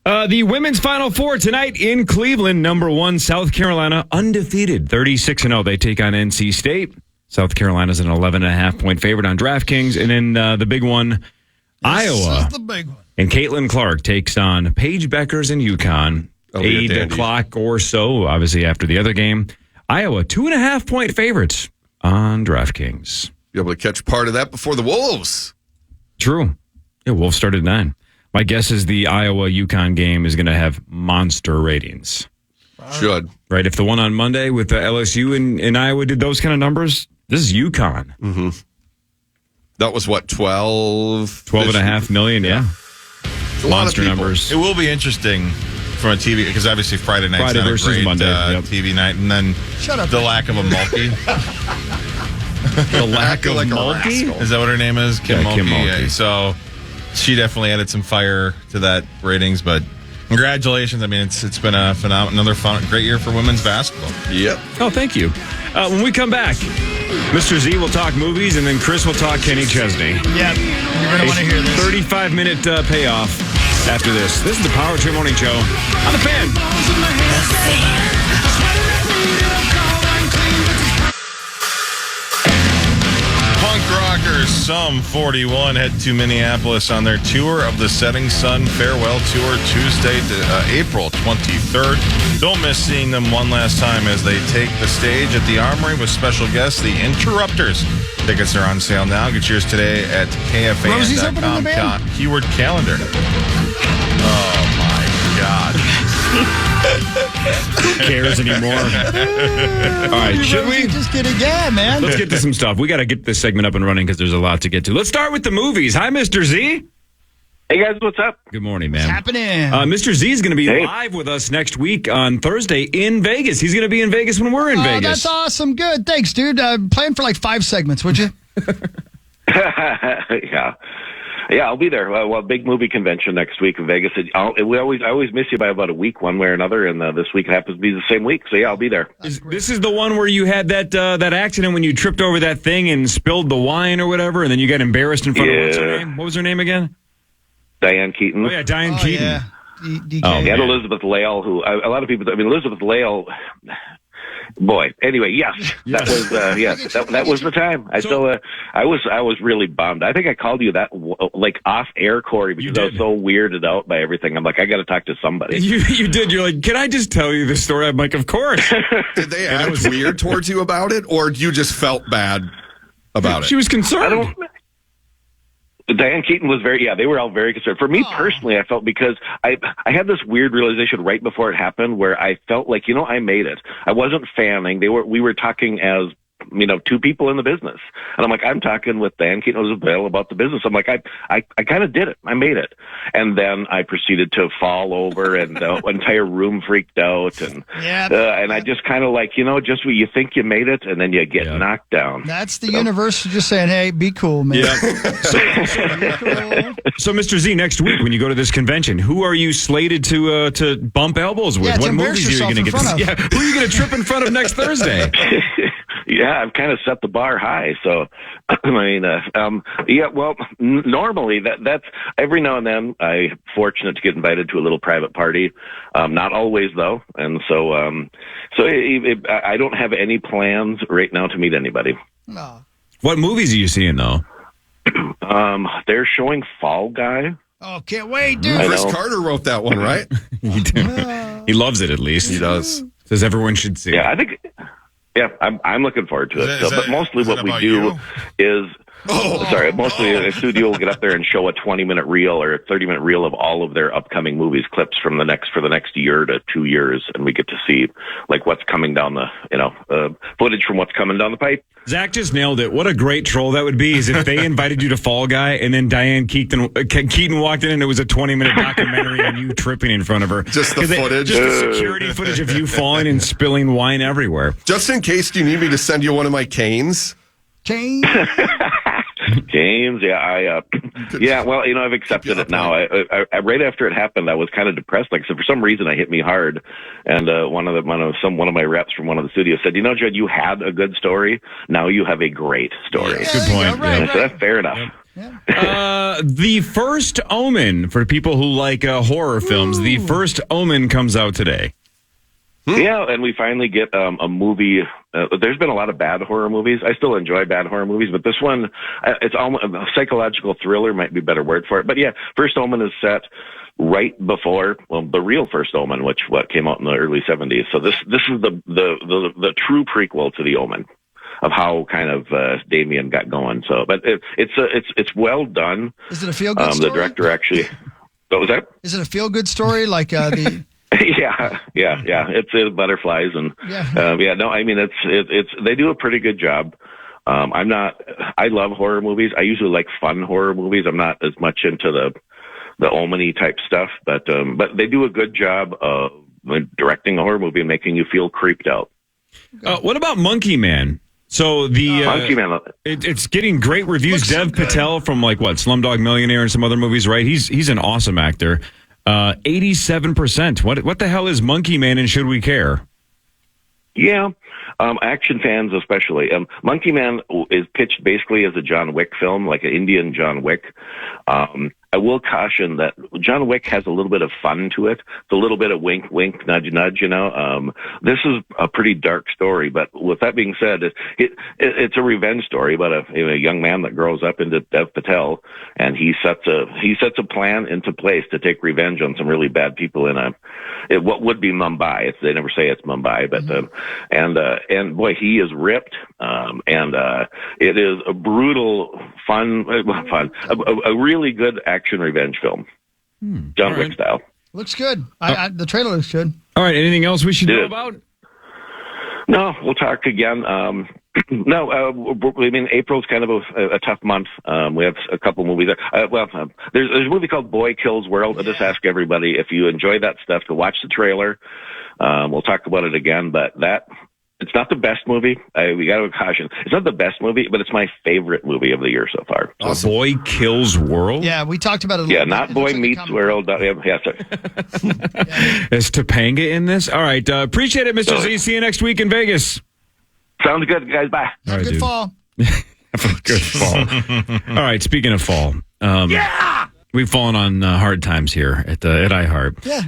The women's Final Four tonight in Cleveland. Number 1, South Carolina, undefeated, 36-0. They take on NC State. South Carolina's an 11.5-point favorite on DraftKings. And then the big one, Iowa. The big one. And Caitlin Clark takes on Paige Beckers and UConn. 8 o'clock or so, obviously, after the other game. Iowa, 2.5-point favorites on DraftKings. Be able to catch part of that before the Wolves. True. Yeah, Wolves started at 9. My guess is the Iowa-UConn game is going to have monster ratings. Should. Right? If the one on Monday with the LSU and Iowa did those kind of numbers, this is UConn. Mm-hmm. That was what, 12.5 million, yeah. Monster numbers. It will be interesting from a TV, because obviously Friday night's not a great Monday, TV night, and then the lack of a Mulkey. The lack of Mulkey? Is that what her name is? Kim Mulkey. Kim Mulkey. Yeah, so she definitely added some fire to that ratings, but congratulations. I mean, it's been a another great year for women's basketball. Yep. Oh, thank you. When we come back, Mr. Z will talk movies, and then Chris will talk Kenny Chesney. Yep. You're going to want to hear this. 35-minute payoff after this. This is the Power Trip Morning Show on The Fan. Punk rockers Sum 41 head to Minneapolis on their tour of the Setting Sun Farewell Tour Tuesday to April 23rd. Don't miss seeing them one last time as they take the stage at the Armory with special guests, the Interrupters. Tickets are on sale now. Get yours today at KFAN.com. Keyword calendar. Oh, my God. Who cares anymore? All right, should we? Just kidding. Yeah, man. Let's get to some stuff. We got to get this segment up and running because there's a lot to get to. Let's start with the movies. Hi, Mr. Z. Hey, guys. What's up? Good morning, man. What's happening? Mr. Z is going to be live with us next week on Thursday in Vegas. He's going to be in Vegas when we're in Vegas. That's awesome. Good. Thanks, dude. Plan for like 5 segments, would you? Yeah, I'll be there. Well, big movie convention next week in Vegas. I always miss you by about a week, one way or another, and this week happens to be the same week. So yeah, I'll be there. This is the one where you had that accident when you tripped over that thing and spilled the wine or whatever, and then you got embarrassed in front of what's her name? What was her name again? Diane Keaton. Oh yeah, Diane Keaton. Yeah. And Elizabeth Lail, who a lot of people. I mean, Elizabeth Lail. Boy. Anyway, yes, that was that was the time. I was really bummed. I think I called you that like off air, Corey, because I was so weirded out by everything. I'm like, I got to talk to somebody. You did. You're like, can I just tell you this story? I'm like, of course. Did they act weird towards you about it, or you just felt bad about it? She was concerned. Diane Keaton was they were all very concerned. For me personally, I felt because I had this weird realization right before it happened where I felt like, I made it. I wasn't fanning. We were talking as, two people in the business. And I'm like, I'm talking with Diane Keaton Isabel about the business. I'm like, I kind of did it. I made it. And then I proceeded to fall over and the entire room freaked out. And I just kind of like, just when you think you made it and then you get knocked down. That's the universe just saying, hey, be cool, man. Yeah. So, Mr. Z, next week when you go to this convention, who are you slated to bump elbows with? What movies are you going to get to see? Yeah, who are you going to trip in front of next Thursday? Yeah, I've kind of set the bar high. So, I mean, normally that's every now and then I'm fortunate to get invited to a little private party. Not always though. And so, I don't have any plans right now to meet anybody. No. What movies are you seeing though? They're showing Fall Guy. Oh, can't wait, dude. Chris Carter wrote that one, right? He loves it, at least. He does. Says everyone should see it. I think... Yeah, I'm looking forward to it. But mostly what we do is... mostly a studio will get up there and show a 20-minute reel or a 30-minute reel of all of their upcoming movies, clips for the next year to 2 years, and we get to see like what's coming down the, footage from what's coming down the pipe. Zach just nailed it. What a great troll that would be is if they invited you to Fall Guy and then Diane Keaton walked in and it was a 20-minute documentary on you tripping in front of her. Just the footage. Just the security footage of you falling and spilling wine everywhere. Just in case, do you need me to send you one of my canes? Canes? James, well, I've accepted it now. I right after it happened, I was kind of depressed. Like, so for some reason, it hit me hard. And one of my reps from one of the studios said, Judd, you had a good story. Now you have a great story. Yeah, good point. Right. So that's fair enough. Yeah. The First Omen, for people who like horror films, The First Omen comes out today. Yeah, and we finally get a movie. There's been a lot of bad horror movies. I still enjoy bad horror movies, but this one, it's almost a psychological thriller, might be a better word for it. But yeah, First Omen is set right before the real First Omen, which came out in the early 70s. So this is the true prequel to The Omen of how kind of Damien got going. So, but it's well done. Is it a feel good story? The director actually. What was that? Is it a feel good story like the? Yeah. It's butterflies and I mean it's they do a pretty good job. I love horror movies. I usually like fun horror movies. I'm not as much into the Omen-y type stuff, but they do a good job of directing a horror movie and making you feel creeped out. What about Monkey Man? So the Monkey Man, it's getting great reviews. Dev Patel from Slumdog Millionaire and some other movies, right? He's an awesome actor. 87%. What the hell is Monkey Man and should we care? Yeah, action fans especially. Monkey Man is pitched basically as a John Wick film, like an Indian John Wick. I will caution that John Wick has a little bit of fun to it. It's a little bit of wink, wink, nudge, nudge, This is a pretty dark story, but with that being said, it's a revenge story about a young man that grows up into Dev Patel, and he sets a plan into place to take revenge on some really bad people in what would be Mumbai. They never say it's Mumbai, but and boy, he is ripped, and it is a brutal, a really good action revenge film, John Wick style. Looks good. The trailer looks good. All right. Anything else we should know about? No, we'll talk again. I mean, April's kind of a tough month. We have a couple movies. There's a movie called Boy Kills World. I just ask everybody if you enjoy that stuff to watch the trailer. We'll talk about it again, but it's not the best movie. We got to caution. It's not the best movie, but it's my favorite movie of the year so far. Awesome. Boy Kills World? Yeah, we talked about it a little bit. Yeah, not Boy Meets World. Yeah, sorry. Is Topanga in this? All right. Appreciate it, Mr. Z. See you next week in Vegas. Sounds good, guys. Bye. All right, good fall. Have a good fall. All right, speaking of fall. We've fallen on hard times here at iHeart. Yeah.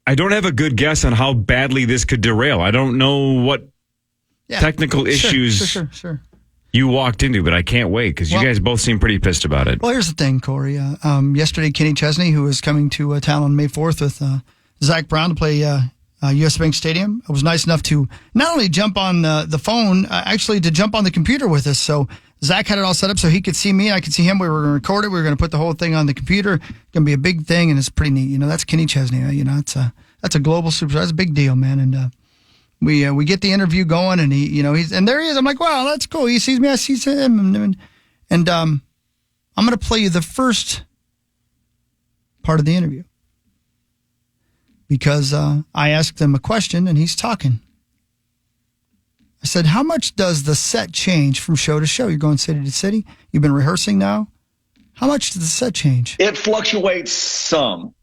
I don't have a good guess on how badly this could derail. I don't know what technical issues Sure. you walked into, but I can't wait because you guys both seem pretty pissed about it. Well, here's the thing, Corey. Yesterday, Kenny Chesney, who was coming to town on May 4th with Zach Brown to play U.S. Bank Stadium, was nice enough to not only jump on the phone, actually to jump on the computer with us. So Zach had it all set up so he could see me, I could see him. We were going to record it. We were going to put the whole thing on the computer. It's going to be a big thing, and it's pretty neat. You know, that's Kenny Chesney. You know, that's a global superstar. That's a big deal, man. And we get the interview going, and and there he is. I'm like, wow, that's cool. He sees me, I see him, and I'm going to play you the first part of the interview because I asked him a question, and he's talking. I said, how much does the set change from show to show? You're going city to city. You've been rehearsing now. How much does the set change? It fluctuates some.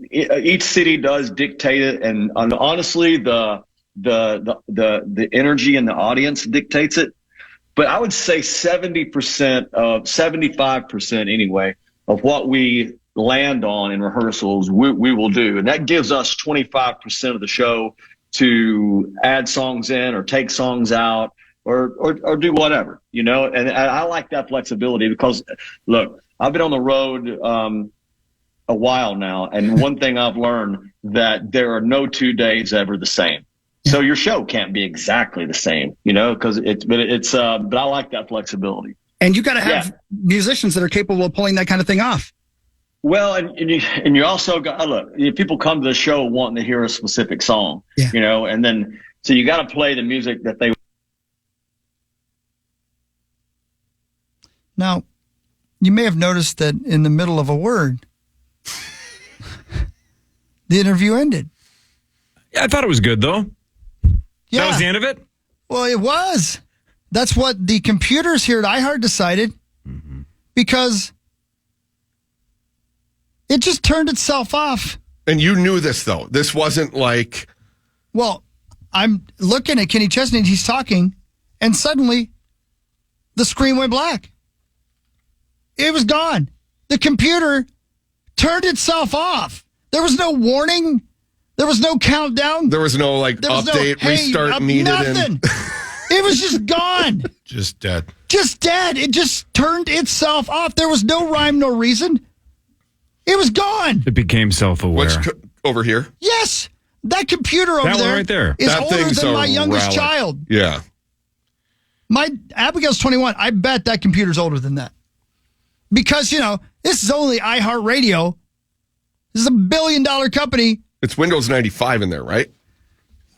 Each city does dictate it, and honestly, the energy in the audience dictates it. But I would say 75% anyway, of what we land on in rehearsals, we will do, and that gives us 25% of the show to add songs in or take songs out or do whatever, And I like that flexibility because, look, I've been on the road a while now, and one thing I've learned that there are no 2 days ever the same. So your show can't be exactly the same, because but I like that flexibility. And you got to have musicians that are capable of pulling that kind of thing off. Well, and you also got, look, people come to the show wanting to hear a specific song, and then, so you got to play the music that they. Now, you may have noticed that in the middle of a word, the interview ended. Yeah, I thought it was good, though. Yeah. That was the end of it? Well, it was. That's what the computers here at iHeart decided because it just turned itself off. And you knew this, though. This wasn't like... Well, I'm looking at Kenny Chesney, and he's talking, and suddenly the screen went black. It was gone. The computer turned itself off. There was no warning. There was no countdown. There was no update, restart needed. Nothing. It was just gone. Just dead. Just dead. It just turned itself off. There was no rhyme, no reason. It was gone. It became self-aware. Over here? Yes. That computer over that there, one right there is older than my youngest child. Yeah. My Abigail's 21. I bet that computer's older than that. Because, this is only iHeartRadio. This is a $1 billion company. It's Windows 95 in there, right?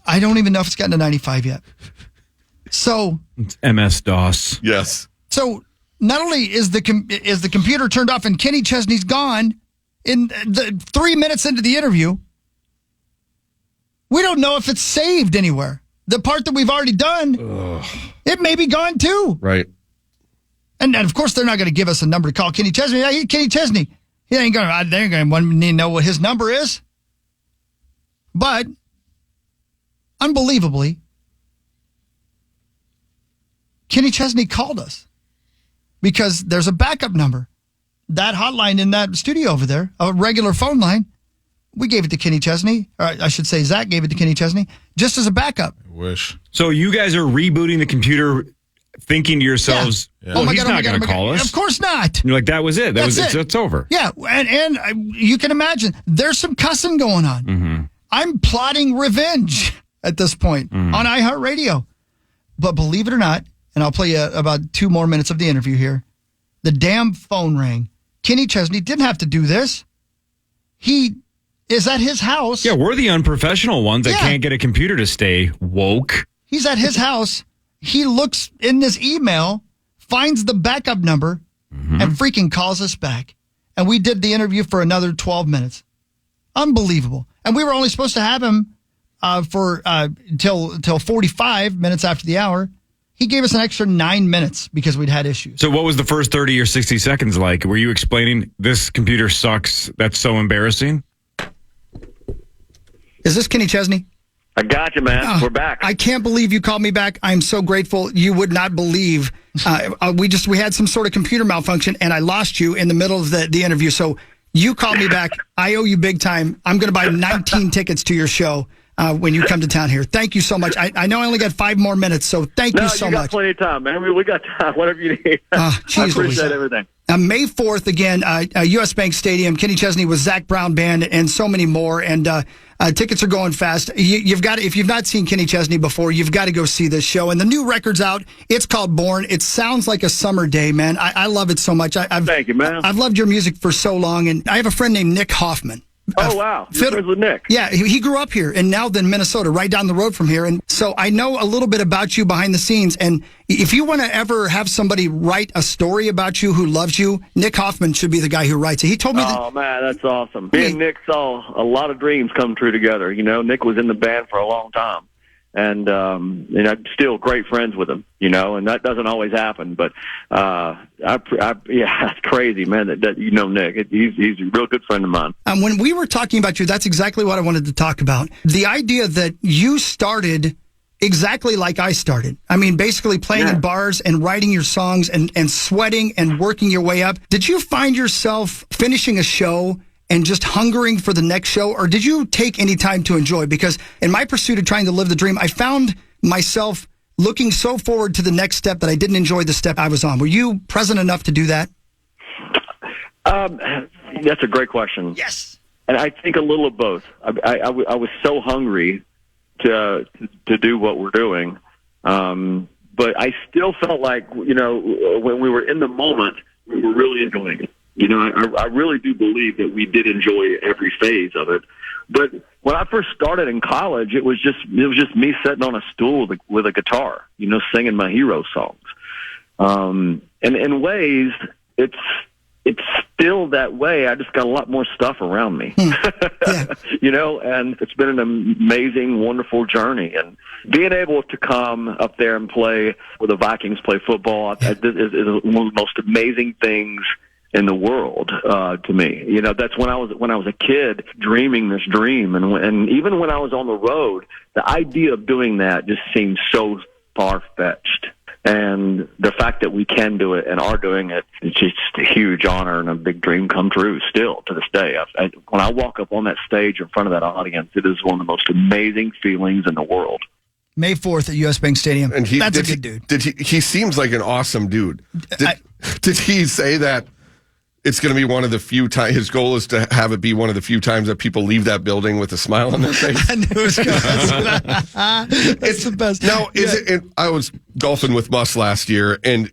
I don't even know if it's gotten to 95 yet. So it's MS-DOS. Yes. So not only is the computer turned off and Kenny Chesney's gone in the 3 minutes into the interview, we don't know if it's saved anywhere. The part that we've already done, it may be gone too. Right. And of course, they're not going to give us a number to call Kenny Chesney. Yeah, Kenny Chesney. They ain't going to want to know what his number is. But, unbelievably, Kenny Chesney called us because there's a backup number. That hotline in that studio over there, a regular phone line, we gave it to Kenny Chesney. Or I should say Zach gave it to Kenny Chesney just as a backup. I wish. So you guys are rebooting the computer thinking to yourselves, oh my he's God, not going to call us. Of course not. And you're like, that was it. It's over. Yeah, and you can imagine there's some cussing going on. Mm-hmm. I'm plotting revenge at this point on iHeartRadio. But believe it or not, and I'll play you about 2 more minutes of the interview here, the damn phone rang. Kenny Chesney didn't have to do this. He is at his house. Yeah, we're the unprofessional ones that can't get a computer to stay woke. He's at his house. He looks in this email, finds the backup number, and freaking calls us back. And we did the interview for another 12 minutes. Unbelievable. And we were only supposed to have him for till 45 minutes after the hour. He gave us an extra 9 minutes because we'd had issues. So what was the first 30 or 60 seconds like? Were you explaining, this computer sucks, that's so embarrassing? Is this Kenny Chesney? I got you, man. We're back. I can't believe you called me back. I'm so grateful. You would not believe. We had some sort of computer malfunction, and I lost you in the middle of the interview. So You called me back. I owe you big time. I'm going to buy 19 tickets to your show when you come to town here. Thank you so much. I know I only got 5 more minutes, so thank you so you got much. plenty of time, man. We got time. Whatever you need. I appreciate everything. May 4th, again, U.S. Bank Stadium, Kenny Chesney with Zach Brown Band, and so many more. And tickets are going fast. You've got, if you've not seen Kenny Chesney before, you've got to go see this show. And the new record's out. It's called Born. It sounds like a summer day, man. I love it so much. Thank you, man. I've loved your music for so long. And I have a friend named Nick Hoffman. Oh, wow. You're friends with Nick. Yeah, he grew up here in Nowthen, Minnesota, right down the road from here. And so I know a little bit about you behind the scenes. And if you want to ever have somebody write a story about you who loves you, Nick Hoffman should be the guy who writes it. He told me that. Oh, man, that's awesome. Me and Nick saw a lot of dreams come true together. You know, Nick was in the band for a long time. And I'm still great friends with him, you know, and that doesn't always happen. But, yeah, that's crazy, man, that you know Nick. He's a real good friend of mine. When we were talking about you, that's exactly what I wanted to talk about. The idea that you started exactly like I started. I mean, basically playing in bars and writing your songs and sweating and working your way up. Did you find yourself finishing a show and just hungering for the next show, or did you take any time to enjoy? Because in my pursuit of trying to live the dream, I found myself looking so forward to the next step that I didn't enjoy the step I was on. Were you present enough to do that? That's a great question. Yes. And I think a little of both. I was so hungry to do what we're doing, but I still felt like, you know, when we were in the moment, we were really enjoying it. You know, I really do believe that we did enjoy every phase of it. But when I first started in college, it was just me sitting on a stool with a guitar, you know, singing my hero songs. And in ways, it's still that way. I just got a lot more stuff around me, you know, and it's been an amazing, wonderful journey. And being able to come up there and play where the Vikings play football is one of the most amazing things in the world to me. You know, that's when I was a kid dreaming this dream, and even when I was on the road, the idea of doing that just seemed so far-fetched. And the fact that we can do it and are doing it, it's just a huge honor and a big dream come true still to this day. When I walk up on that stage in front of that audience, it is one of the most amazing feelings in the world. May 4th at U.S. Bank Stadium. And that's a good dude. He seems like an awesome dude. Did he say that it's going to be one of the few times, his goal is to have it be one of the few times that people leave that building with a smile on their face? I knew it was good. It's the best. Now, I was golfing with Mus last year, and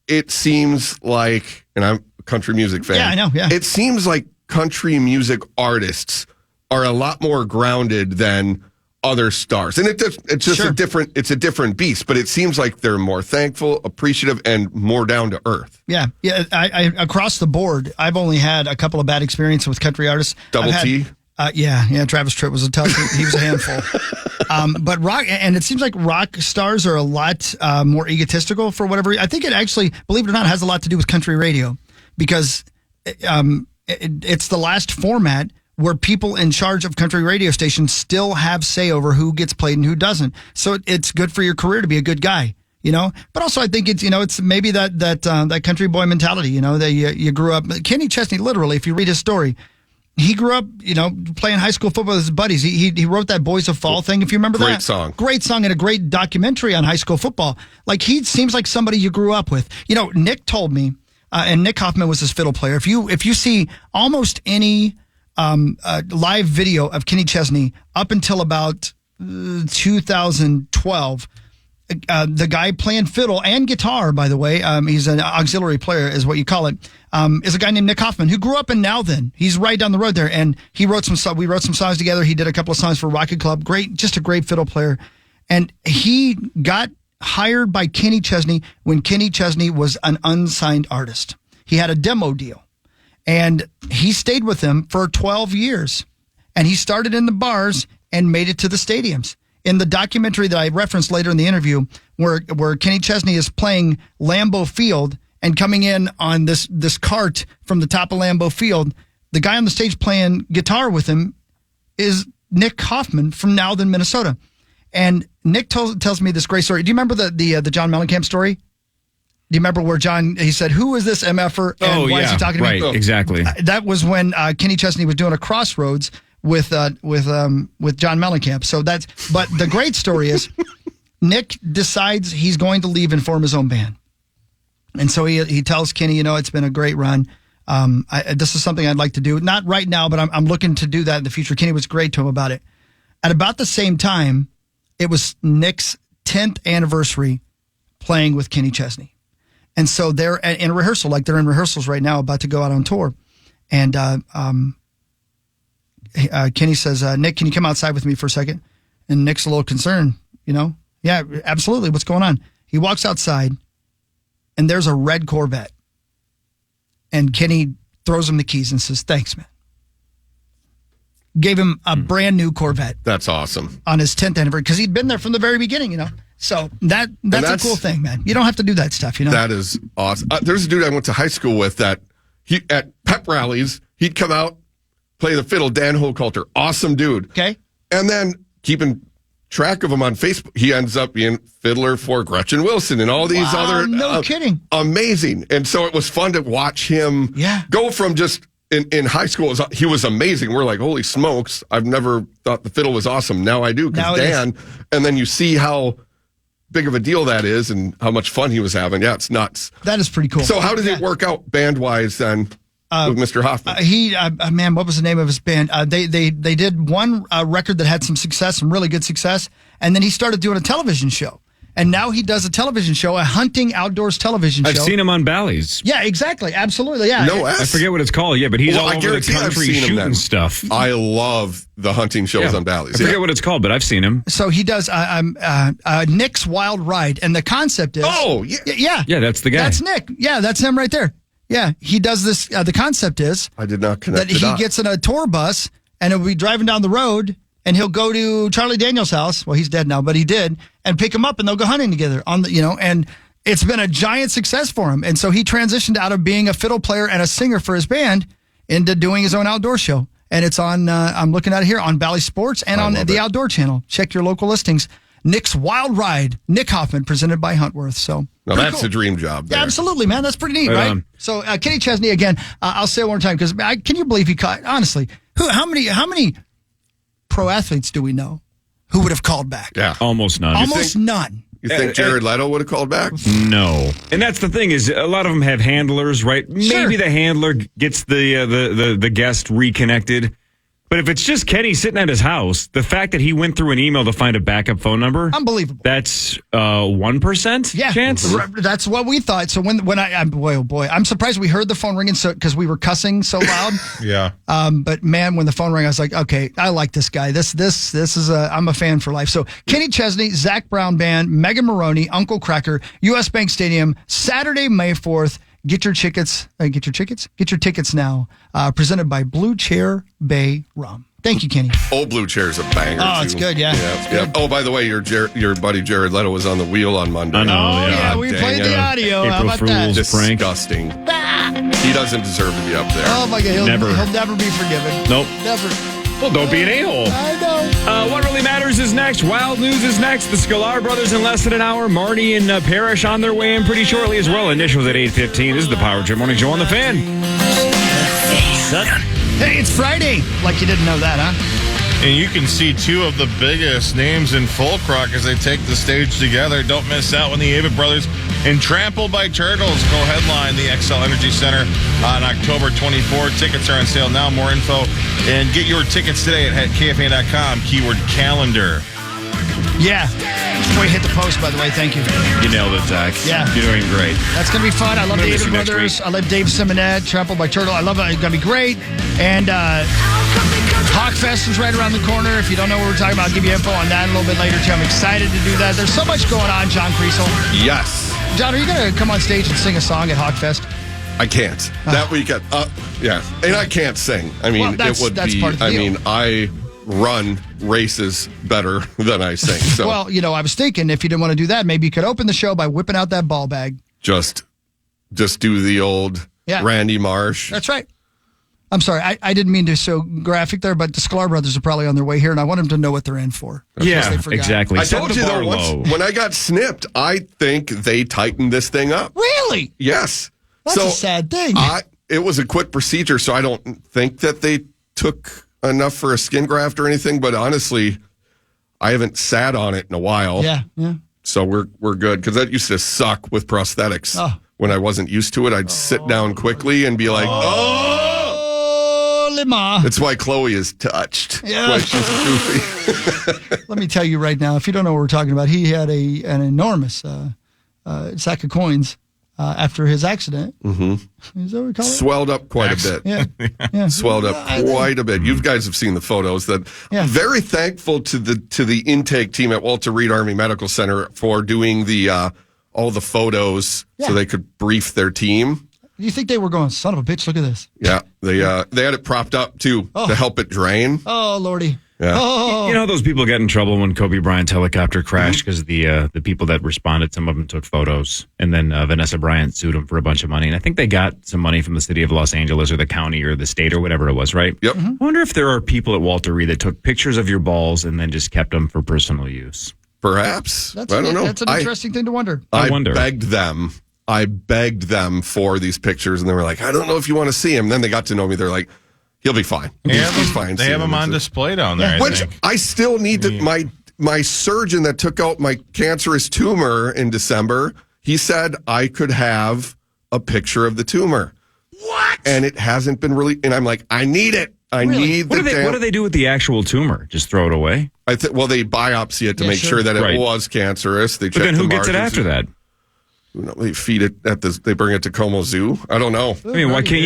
it seems like, and I'm a country music fan. Yeah, I know, yeah. It seems like country music artists are a lot more grounded than other stars. And it's just it's a different beast, but it seems like they're more thankful, appreciative, and more down to earth. Yeah. I across the board, I've only had a couple of bad experiences with country artists. T? Yeah, Travis Tritt was a tough, he was a handful. But rock, and it seems like rock stars are a lot more egotistical for whatever. I think it actually, believe it or not, has a lot to do with country radio, because it's the last format where people in charge of country radio stations still have say over who gets played and who doesn't. So it's good for your career to be a good guy, you know? But also I think it's, you know, it's maybe that country boy mentality, you know, that you grew up. Kenny Chesney, literally, if you read his story, he grew up, you know, playing high school football with his buddies. He wrote that Boys of Fall thing, if you remember that. Great song and a great documentary on high school football. Like, he seems like somebody you grew up with. You know, Nick told me, and Nick Hoffman was his fiddle player. If you see almost any live video of Kenny Chesney up until about 2012, the guy playing fiddle and guitar, by the way, he's an auxiliary player is what you call it, is a guy named Nick Hoffman, who grew up in Nowthen. He's right down the road there, and we wrote some songs together. He did a couple of songs for Rocket Club. Just a great fiddle player. And he got hired by Kenny Chesney when Kenny Chesney was an unsigned artist. He had a demo deal. And he stayed with them for 12 years. And he started in the bars and made it to the stadiums. In the documentary that I referenced later in the interview, where Kenny Chesney is playing Lambeau Field and coming in on this cart from the top of Lambeau Field, the guy on the stage playing guitar with him is Nick Hoffman from Nowthen, Minnesota. And Nick tells me this great story. Do you remember the John Mellencamp story? Do you remember where he said, "Who is this MFer and why is he talking to me?" Right, exactly. That was when Kenny Chesney was doing a Crossroads with John Mellencamp. So but the great story is Nick decides he's going to leave and form his own band. And so he tells Kenny, it's been a great run. This is something I'd like to do. Not right now, but I'm looking to do that in the future. Kenny was great to him about it. At about the same time, it was Nick's 10th anniversary playing with Kenny Chesney. And so they're in rehearsal, like they're in rehearsals right now, about to go out on tour. And Kenny says, "Nick, can you come outside with me for a second?" And Nick's a little concerned, Yeah, absolutely. What's going on? He walks outside, and there's a red Corvette. And Kenny throws him the keys and says, "Thanks, man." Gave him a brand new Corvette. That's awesome. On his 10th anniversary, because he'd been there from the very beginning, So that's a cool thing, man. You don't have to do that stuff, That is awesome. There's a dude I went to high school with that at pep rallies, he'd come out, play the fiddle, Dan Holcoulter. Awesome dude. Okay. And then keeping track of him on Facebook, he ends up being fiddler for Gretchen Wilson and all these other. No kidding. Amazing. And so it was fun to watch him go from just in high school. He was amazing. We're like, holy smokes. I've never thought the fiddle was awesome. Now I do because Dan. And then you see how big of a deal that is and how much fun he was having. Yeah, it's nuts. That is pretty cool. So how did it work out band-wise then with Mr. Hoffman? Man, what was the name of his band? They did one record that had some success, some really good success, and then he started doing a television show. And now he does a television show, a hunting outdoors television show. I've seen him on Bally's. Yeah, exactly. Absolutely. Yeah. No S? I forget what it's called. Yeah, but he's all over the country shooting stuff. I love the hunting shows on Bally's. I forget what it's called, but I've seen him. So he does Nick's Wild Ride, and the concept is... Oh, yeah. Yeah, that's the guy. That's Nick. Yeah, that's him right there. Yeah, he does this. The concept is... I did not connect that he gets in a tour bus, and he'll be driving down the road... And he'll go to Charlie Daniels' house. Well, he's dead now, but he did, and pick him up, and they'll go hunting together. And it's been a giant success for him. And so he transitioned out of being a fiddle player and a singer for his band into doing his own outdoor show. And it's on. I'm looking at it here on Bally Sports and on the Outdoor Channel. Check your local listings. Nick's Wild Ride, Nick Hoffman, presented by Huntworth. So now that's a dream job. There. Yeah, absolutely, man. That's pretty neat, right? So Kenny Chesney again. I'll say it one more time because can you believe he caught? Honestly, how many pro athletes do we know who would have called back? Yeah, almost none. Almost none. You think Jared Leto would have called back? No. And that's the thing is a lot of them have handlers, right? Sure. Maybe the handler gets the guest reconnected. But if it's just Kenny sitting at his house, the fact that he went through an email to find a backup phone number, unbelievable. That's 1% chance. That's what we thought. So when boy, I'm surprised we heard the phone ringing because we were cussing so loud. Yeah. But man, when the phone rang, I was like, okay, I like this guy. This is I'm a fan for life. So Kenny Chesney, Zach Brown Band, Megan Maroney, Uncle Cracker, U.S. Bank Stadium, Saturday, May 4th. Get your tickets. Get your tickets now. Presented by Blue Chair Bay Rum. Thank you, Kenny. Old Blue Chair's a banger. Oh, it's good. Yeah. It's good. Oh, by the way, your buddy Jared Leto was on the wheel on Monday. I know. Yeah, we played the audio. How about that? Disgusting. He doesn't deserve to be up there. Oh my God, he'll Never. never be forgiven. Nope. Never. Well, don't be an a-hole. I know. What Really Matters is next. Wild News is next. The Scalar Brothers in less than an hour. Marty and Parrish on their way in pretty shortly as well. Initials at 8:15. This is the Power Trip Morning Show on the Fan. Hey, it's Friday. Like you didn't know that, huh? And you can see two of the biggest names in folk rock as they take the stage together. Don't miss out when the Avett Brothers and Trampled by Turtles co-headline the XL Energy Center on October 24. Tickets are on sale now. More info and get your tickets today at KFAN.com. Keyword calendar. Yeah. Before you hit the post, by the way, thank you. You nailed it, Zach. Yeah. You're doing great. That's going to be fun. I love the miss Avett you next Brothers. week. I love Dave Simonette, Trampled by Turtle. I love it. It's going to be great. And Hawkfest is right around the corner. If you don't know what we're talking about, I'll give you info on that a little bit later, too. I'm excited to do that. There's so much going on, John Kriesel. Yes. John, are you going to come on stage and sing a song at Hawkfest? I can't. That weekend. Yeah. And I can't sing. I mean, well, it would be. Part of the deal. I run races better than I sing. So well, I was thinking if you didn't want to do that, maybe you could open the show by whipping out that ball bag. Just do the old Randy Marsh. That's right. I'm sorry, I didn't mean to so graphic there, but the Sklar brothers are probably on their way here, and I want them to know what they're in for. Yeah, exactly. I told you though, when I got snipped, I think they tightened this thing up. Really? Really? Yes. That's a sad thing. It was a quick procedure, so I don't think that they took enough for a skin graft or anything. But honestly, I haven't sat on it in a while. Yeah. So we're good, because that used to suck with prosthetics. Oh. When I wasn't used to it, I'd sit down quickly and be like, Holy ma. That's why Chloe is touched. Yeah. Why she's goofy. Let me tell you right now, if you don't know what we're talking about, he had an enormous sack of coins after his accident. Mm-hmm. Is that what we call it? Swelled up quite a bit. Yeah. Swelled up quite a bit. You guys have seen the photos. Very thankful to the intake team at Walter Reed Army Medical Center for doing the all the photos so they could brief their team. You think they were going, son of a bitch, look at this. Yeah, they had it propped up too to help it drain. Oh, Lordy. Yeah. Oh. You know, those people got in trouble when Kobe Bryant's helicopter crashed because the people that responded, some of them took photos, and then Vanessa Bryant sued them for a bunch of money. And I think they got some money from the city of Los Angeles or the county or the state or whatever it was, right? Yep. I wonder if there are people at Walter Reed that took pictures of your balls and then just kept them for personal use. Perhaps. I don't know. That's an interesting thing to wonder. I begged them for these pictures, and they were like, I don't know if you want to see him. Then they got to know me. They're like, he'll be fine. He's fine. They have him on display down there. Which I still need to. My surgeon that took out my cancerous tumor in December, he said I could have a picture of the tumor. What? And it hasn't been really. And I'm like, I need it. I need what do they do with the actual tumor? Just throw it away? Well, they biopsy it to make sure that it was cancerous. They check then who gets it after that? They feed it they bring it to Como Zoo. I don't know. I mean, why can't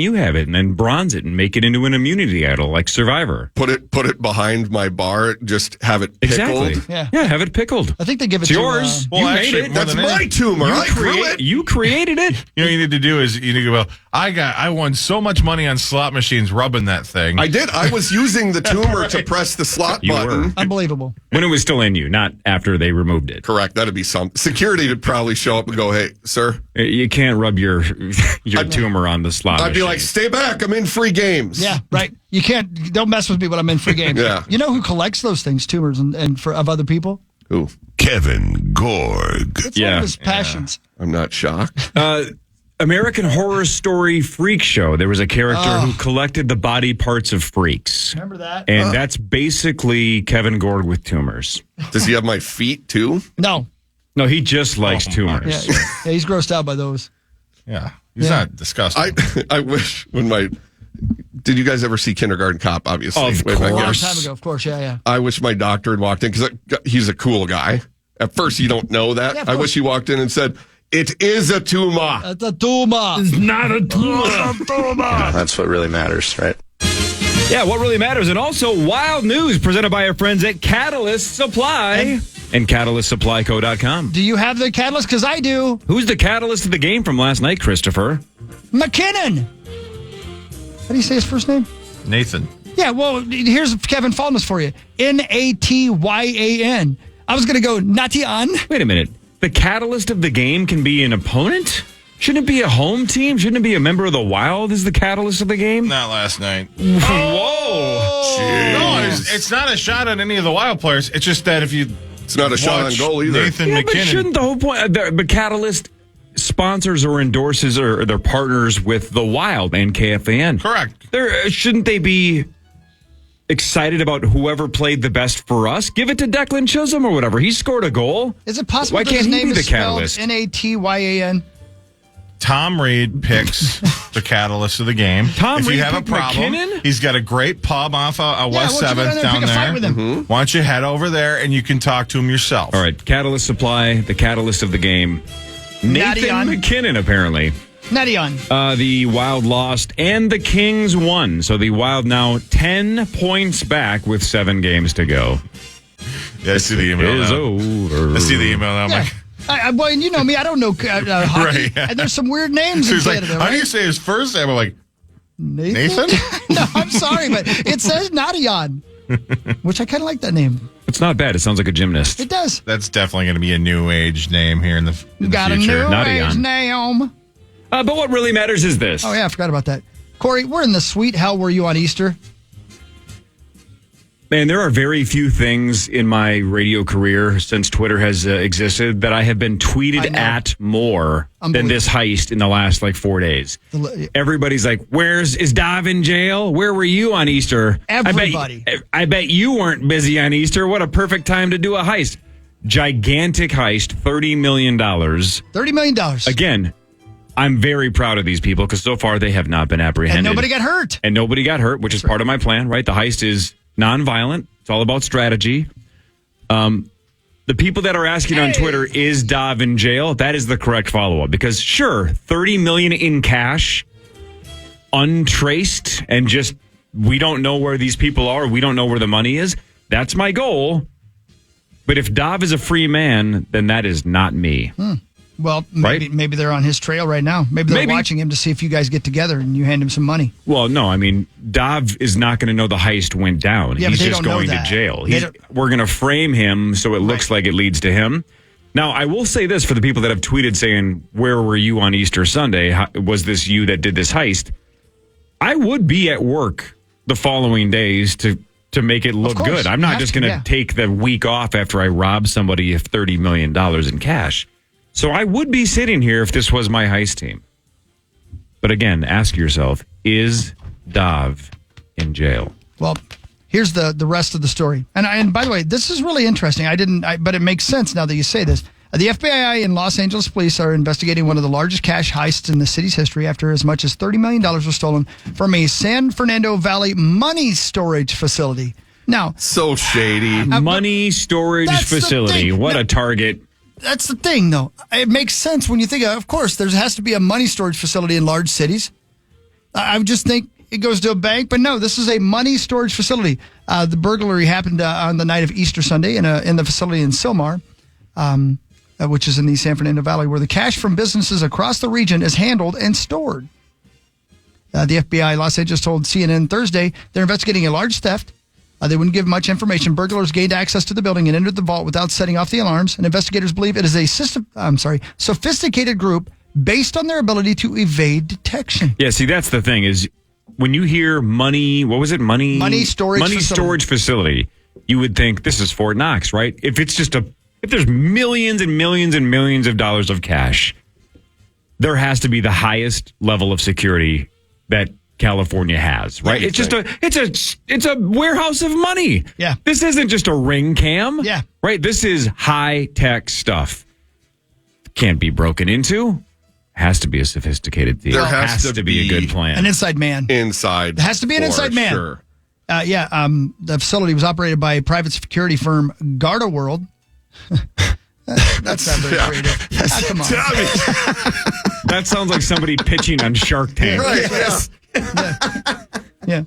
you have it and then bronze it and make it into an immunity idol like Survivor? Put it behind my bar. Just have it pickled. Exactly. Yeah, have it pickled. I think they give it it's to yours. Well, you actually, made it. That's my tumor. I grew it. You created it. You know what you need to do is you need to go, I won so much money on slot machines rubbing that thing. I did. I was using the tumor to press the slot button. Unbelievable. When it was still in you, not after they removed it. Correct. That'd be something. Security would probably show up and go, hey, sir. You can't rub your tumor on the slot I'd be machine. like, stay back. I'm in free games. Yeah, right. You don't mess with me when I'm in free games. Yeah. You know who collects those things, tumors, and of other people? Who? Kevin Gorg. It's one of his passions. I'm not shocked. American Horror Story Freak Show. There was a character who collected the body parts of freaks. Remember that? And that's basically Kevin Gorg with tumors. Does he have my feet too? No, he just likes tumors. Yeah, he's grossed out by those. Yeah, he's not disgusting. I wish did you guys ever see Kindergarten Cop? Obviously, Of A long course. time ago, of course. Yeah. I wish my doctor had walked in because he's a cool guy. At first, you don't know that. Yeah, of I course. wish he walked in and said, "It is a tumor." It's a tumor. It's not a tumor. That's what really matters, right? Yeah, what really matters. And also wild news presented by our friends at Catalyst Supply and CatalystSupplyCo.com. Do you have the catalyst? Because I do. Who's the catalyst of the game from last night, Christopher? McKinnon. How do you say his first name? Nathan. Yeah, well, here's Kevin Fallness for you. Natyan. I was going to go Natyan. Wait a minute. The catalyst of the game can be an opponent? Shouldn't it be a home team? Shouldn't it be a member of the Wild is the catalyst of the game? Not last night. Whoa. No, it's not a shot at any of the Wild players. It's just that if you It's not a shot on goal either. Nathan Yeah, but McKinnon. shouldn't the whole point... But Catalyst sponsors or endorses or they're partners with the Wild and KFAN. Correct. Shouldn't they be excited about whoever played the best for us? Give it to Declan Chisholm or whatever. He scored a goal. Is it possible Why that can't his he name be the is spelled catalyst? Natyan? Tom Reed picks the catalyst of the game. If Reed you have a picked problem, McKinnon? he's got a great pub off West why don't you go 7th down there and down pick a fight there. with him? Why don't you head over there and you can talk to him yourself? All right, Catalyst Supply, the catalyst of the game. Nathan Natyan. McKinnon, apparently. Natyan. The Wild lost and the Kings won. So the Wild now 10 points back with 7 games to go. Yeah, I see the email Is now. over. I see the email now. I'm Yeah. like, Well, and you know me, I don't know hockey, Right, yeah. and there's some weird names so in he's like, Canada, how right? do you say his first name? I'm like, Nathan? No, I'm sorry, but it says Natyan, which I kind of like that name. It's not bad. It sounds like a gymnast. It does. That's definitely going to be a new age name here in the Got a future. new Natyan. age name. But what really matters is this. Oh, yeah, I forgot about that. Corey, where in the sweet hell were you on Easter? Man, there are very few things in my radio career since Twitter has existed that I have been tweeted at more than this heist in the last 4 days. Everybody's like, is Dav in jail? Where were you on Easter? Everybody. I bet you weren't busy on Easter. What a perfect time to do a heist. Gigantic heist, $30 million. $30 million. Again, I'm very proud of these people because so far they have not been apprehended. And nobody got hurt. And nobody got hurt, which is part of my plan, right? The heist is nonviolent. It's all about strategy. The people that are asking on Twitter, is Dav in jail? That is the correct follow-up. Because sure, $30 million in cash, untraced, and just we don't know where these people are. We don't know where the money is. That's my goal. But if Dav is a free man, then that is not me. Well, maybe they're on his trail right now. Maybe they're watching him to see if you guys get together and you hand him some money. Well, no, I mean, Dav is not going to know the heist went down. Yeah, He's but they just don't know going to that. jail. We're going to frame him so it looks like it leads to him. Now, I will say this for the people that have tweeted saying, where were you on Easter Sunday? Was this you that did this heist? I would be at work the following days to make it look good. I'm not just going to take the week off after I rob somebody of $30 million in cash. So I would be sitting here if this was my heist team. But again, ask yourself, is Dav in jail? Well, here's the rest of the story. And by the way, this is really interesting. But it makes sense now that you say this. The FBI and Los Angeles police are investigating one of the largest cash heists in the city's history after as much as $30 million was stolen from a San Fernando Valley money storage facility. Now, so shady. Money storage facility. What a target. That's the thing, though. It makes sense when you think of course, there has to be a money storage facility in large cities. I would just think it goes to a bank, but no, this is a money storage facility. The burglary happened on the night of Easter Sunday in the facility in Silmar, which is in the San Fernando Valley, where the cash from businesses across the region is handled and stored. The FBI Los Angeles told CNN Thursday they're investigating a large theft. They wouldn't give much information. Burglars gained access to the building and entered the vault without setting off the alarms. And investigators believe it is a sophisticated group based on their ability to evade detection. Yeah, see, that's the thing is when you hear money, what was it? Money storage facility. You would think this is Fort Knox, right? If there's millions and millions and millions of dollars of cash, there has to be the highest level of security that California has, right? It's a warehouse of money. Yeah. This isn't just a ring cam. Yeah. Right? This is high tech stuff. Can't be broken into. Has to be a sophisticated thief. There has to be a good plan. An inside man. Inside. There has to be an inside man. Sure. The facility was operated by a private security firm, Garda World. That's not very creative. Come on. That sounds like somebody pitching on Shark Tank. Right. Yeah.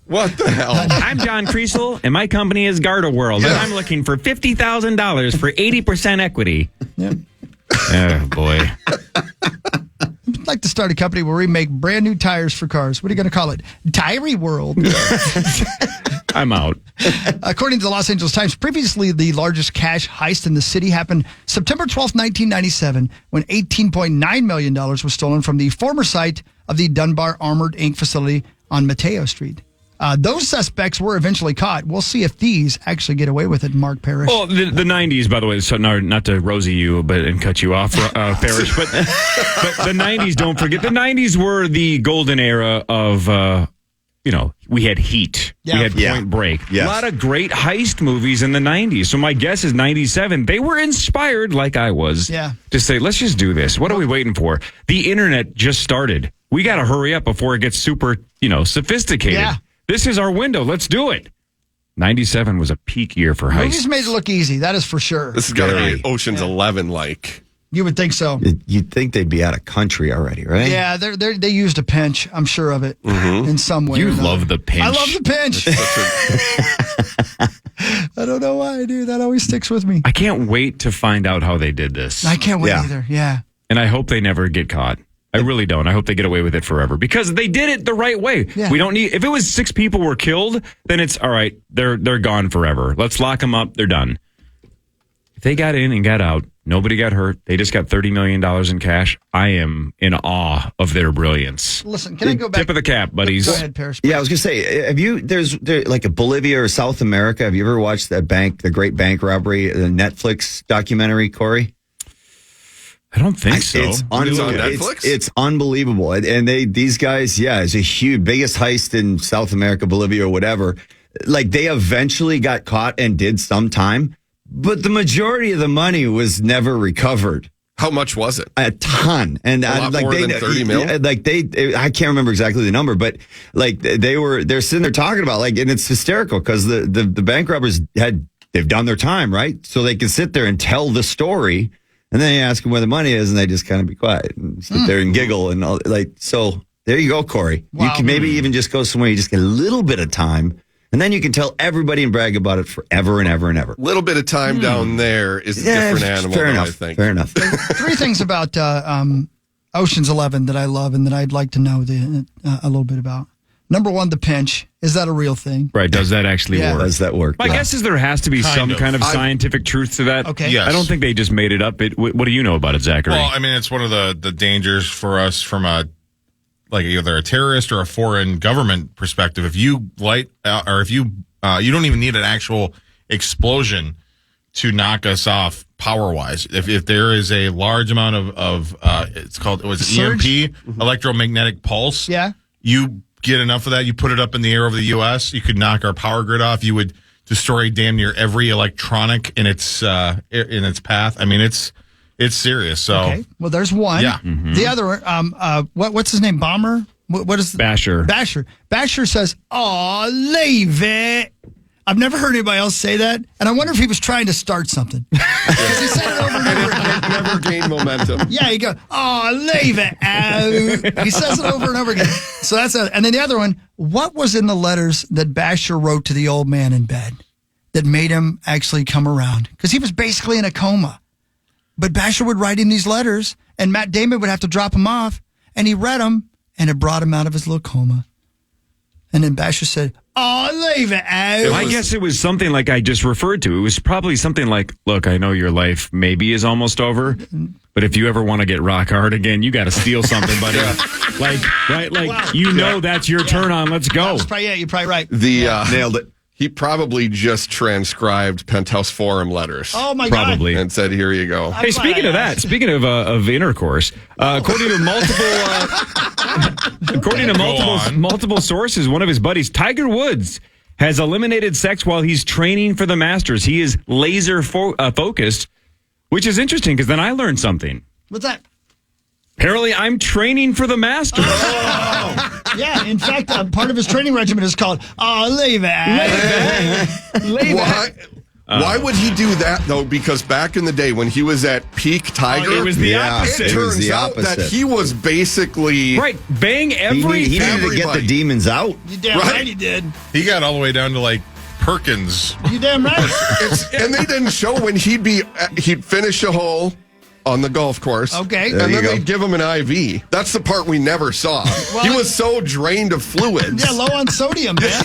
What the hell? I'm John Kriesel, and my company is Garda World, and I'm looking for $50,000 for 80% equity. Yeah. Oh, boy. I'd like to start a company where we make brand new tires for cars. What are you going to call it? Tyree World. I'm out. According to the Los Angeles Times, previously the largest cash heist in the city happened September 12th, 1997, when $18.9 million was stolen from the former site of the Dunbar Armored Inc. facility on Mateo Street. Those suspects were eventually caught. We'll see if these actually get away with it, Mark Parrish. Well, the 90s, by the way, so not to rosy you and cut you off, Parrish, but the 90s, don't forget, the 90s were the golden era of, we had Heat. Yeah. We had Point Break. Yes. A lot of great heist movies in the 90s. So my guess is 97. They were inspired, like I was, to say, let's just do this. What are we waiting for? The internet just started. We got to hurry up before it gets super, sophisticated. Yeah. This is our window. Let's do it. 97 was a peak year for heist. Movies made it look easy. That is for sure. This is got to be Ocean's 11-like. You would think so. You'd think they'd be out of country already, right? Yeah, they used a pinch. I'm sure of it in some way. You love the pinch. I love the pinch. I don't know why I do. That always sticks with me. I can't wait to find out how they did this. I can't wait either. Yeah. And I hope they never get caught. I really don't. I hope they get away with it forever because they did it the right way. Yeah. We don't need. If it was 6 people were killed, then it's all right. They're gone forever. Let's lock them up. They're done. If they got in and got out, nobody got hurt, they just got $30 million in cash, I am in awe of their brilliance. Listen, can I go back? Tip of the cap, buddies. Go ahead, Parrish. Yeah, I was going to say, there's like a Bolivia or South America. Have you ever watched that the Great Bank Robbery, the Netflix documentary, Corey? I don't think so. It's on Netflix? It's unbelievable. And these guys, it's a huge, biggest heist in South America, Bolivia, or whatever. Like, they eventually got caught and did some time, but the majority of the money was never recovered. How much was it? A ton. And a lot more than 30 mil? I can't remember exactly the number, but like they're sitting there talking about and it's hysterical because the bank robbers they've done their time, right? So they can sit there and tell the story. And then you ask them where the money is, and they just kind of be quiet and sit there and giggle and all. So there you go, Corey. Wow. You can maybe even just go somewhere you just get a little bit of time, and then you can tell everybody and brag about it forever and ever and ever. A little bit of time down there is a different animal, fair enough, I think. Fair enough. 3 things about Ocean's 11 that I love and that I'd like to know a little bit about. Number 1, the pinch. Is that a real thing? Right. Does that actually work? Does that work? My guess is there has to be some kind of scientific truth to that. Okay. Yes. I don't think they just made it up. What do you know about it, Zachary? Well, I mean, it's one of the dangers for us from either a terrorist or a foreign government perspective. If you or if you don't even need an actual explosion to knock us off power wise. If there is a large amount of it was EMP, electromagnetic pulse. Yeah. You get enough of that, you put it up in the air over the U.S., you could knock our power grid off. You would destroy damn near every electronic in its path. I mean, it's serious. So, okay. Well, there's one. Yeah. Mm-hmm. The other, what's his name? Bomber? What is Basher? Basher says, "Oh, leave it." I've never heard anybody else say that, and I wonder if he was trying to start something. Because he said it over and over again. It never gained momentum. Yeah, he goes, "Oh, leave it out." He says it over and over again. So and then the other one, what was in the letters that Basher wrote to the old man in bed that made him actually come around? Because he was basically in a coma. But Basher would write him these letters, and Matt Damon would have to drop him off, and he read them, and it brought him out of his little coma. And then Basher said, "Oh, leave it out." I guess it was something like I just referred to. It was probably something like, "Look, I know your life maybe is almost over, but if you ever want to get rock hard again, you got to steal something, buddy." That's your turn on. Let's go. You're probably right. Nailed it. He probably just transcribed Penthouse Forum letters. Oh my God! Probably, and said, "Here you go." Hey, speaking of that, speaking of intercourse, according to multiple sources, one of his buddies, Tiger Woods, has eliminated sex while he's training for the Masters. He is laser focused, which is interesting because then I learned something. What's that? Apparently, I'm training for the Masters. Oh. Yeah, in fact, part of his training regimen is called leave it. Why would he do that, though? Because back in the day when he was at peak Tiger, it was the opposite. It turns out that he was basically... Right, bang every... He needed to get the demons out. You damn right he did. He got all the way down to Perkins. You damn right. And they didn't show when he'd finish a hole on the golf course. Okay. And then they'd give him an IV. That's the part we never saw. Well, he was so drained of fluids. Yeah, low on sodium, man.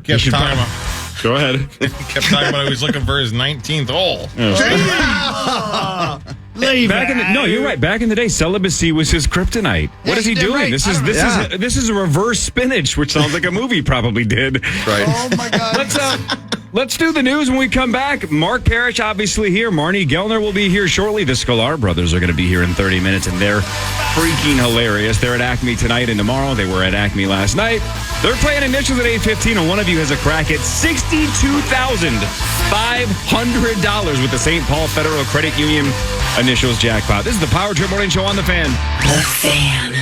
Kept talking about... Go ahead. He kept talking about he was looking for his 19th hole. No, you're right. Back in the day, celibacy was his kryptonite. What is he doing? Right. This is a reverse spinach, which sounds like a movie probably did. Right. Oh my God. Let's do the news when we come back. Mark Parrish obviously here. Marnie Gellner will be here shortly. The Sklar brothers are going to be here in 30 minutes, and they're freaking hilarious. They're at Acme tonight and tomorrow. They were at Acme last night. They're playing initials at 8:15, and one of you has a crack at $62,500 with the St. Paul Federal Credit Union initials jackpot. This is the Power Trip Morning Show on The Fan. The Fan.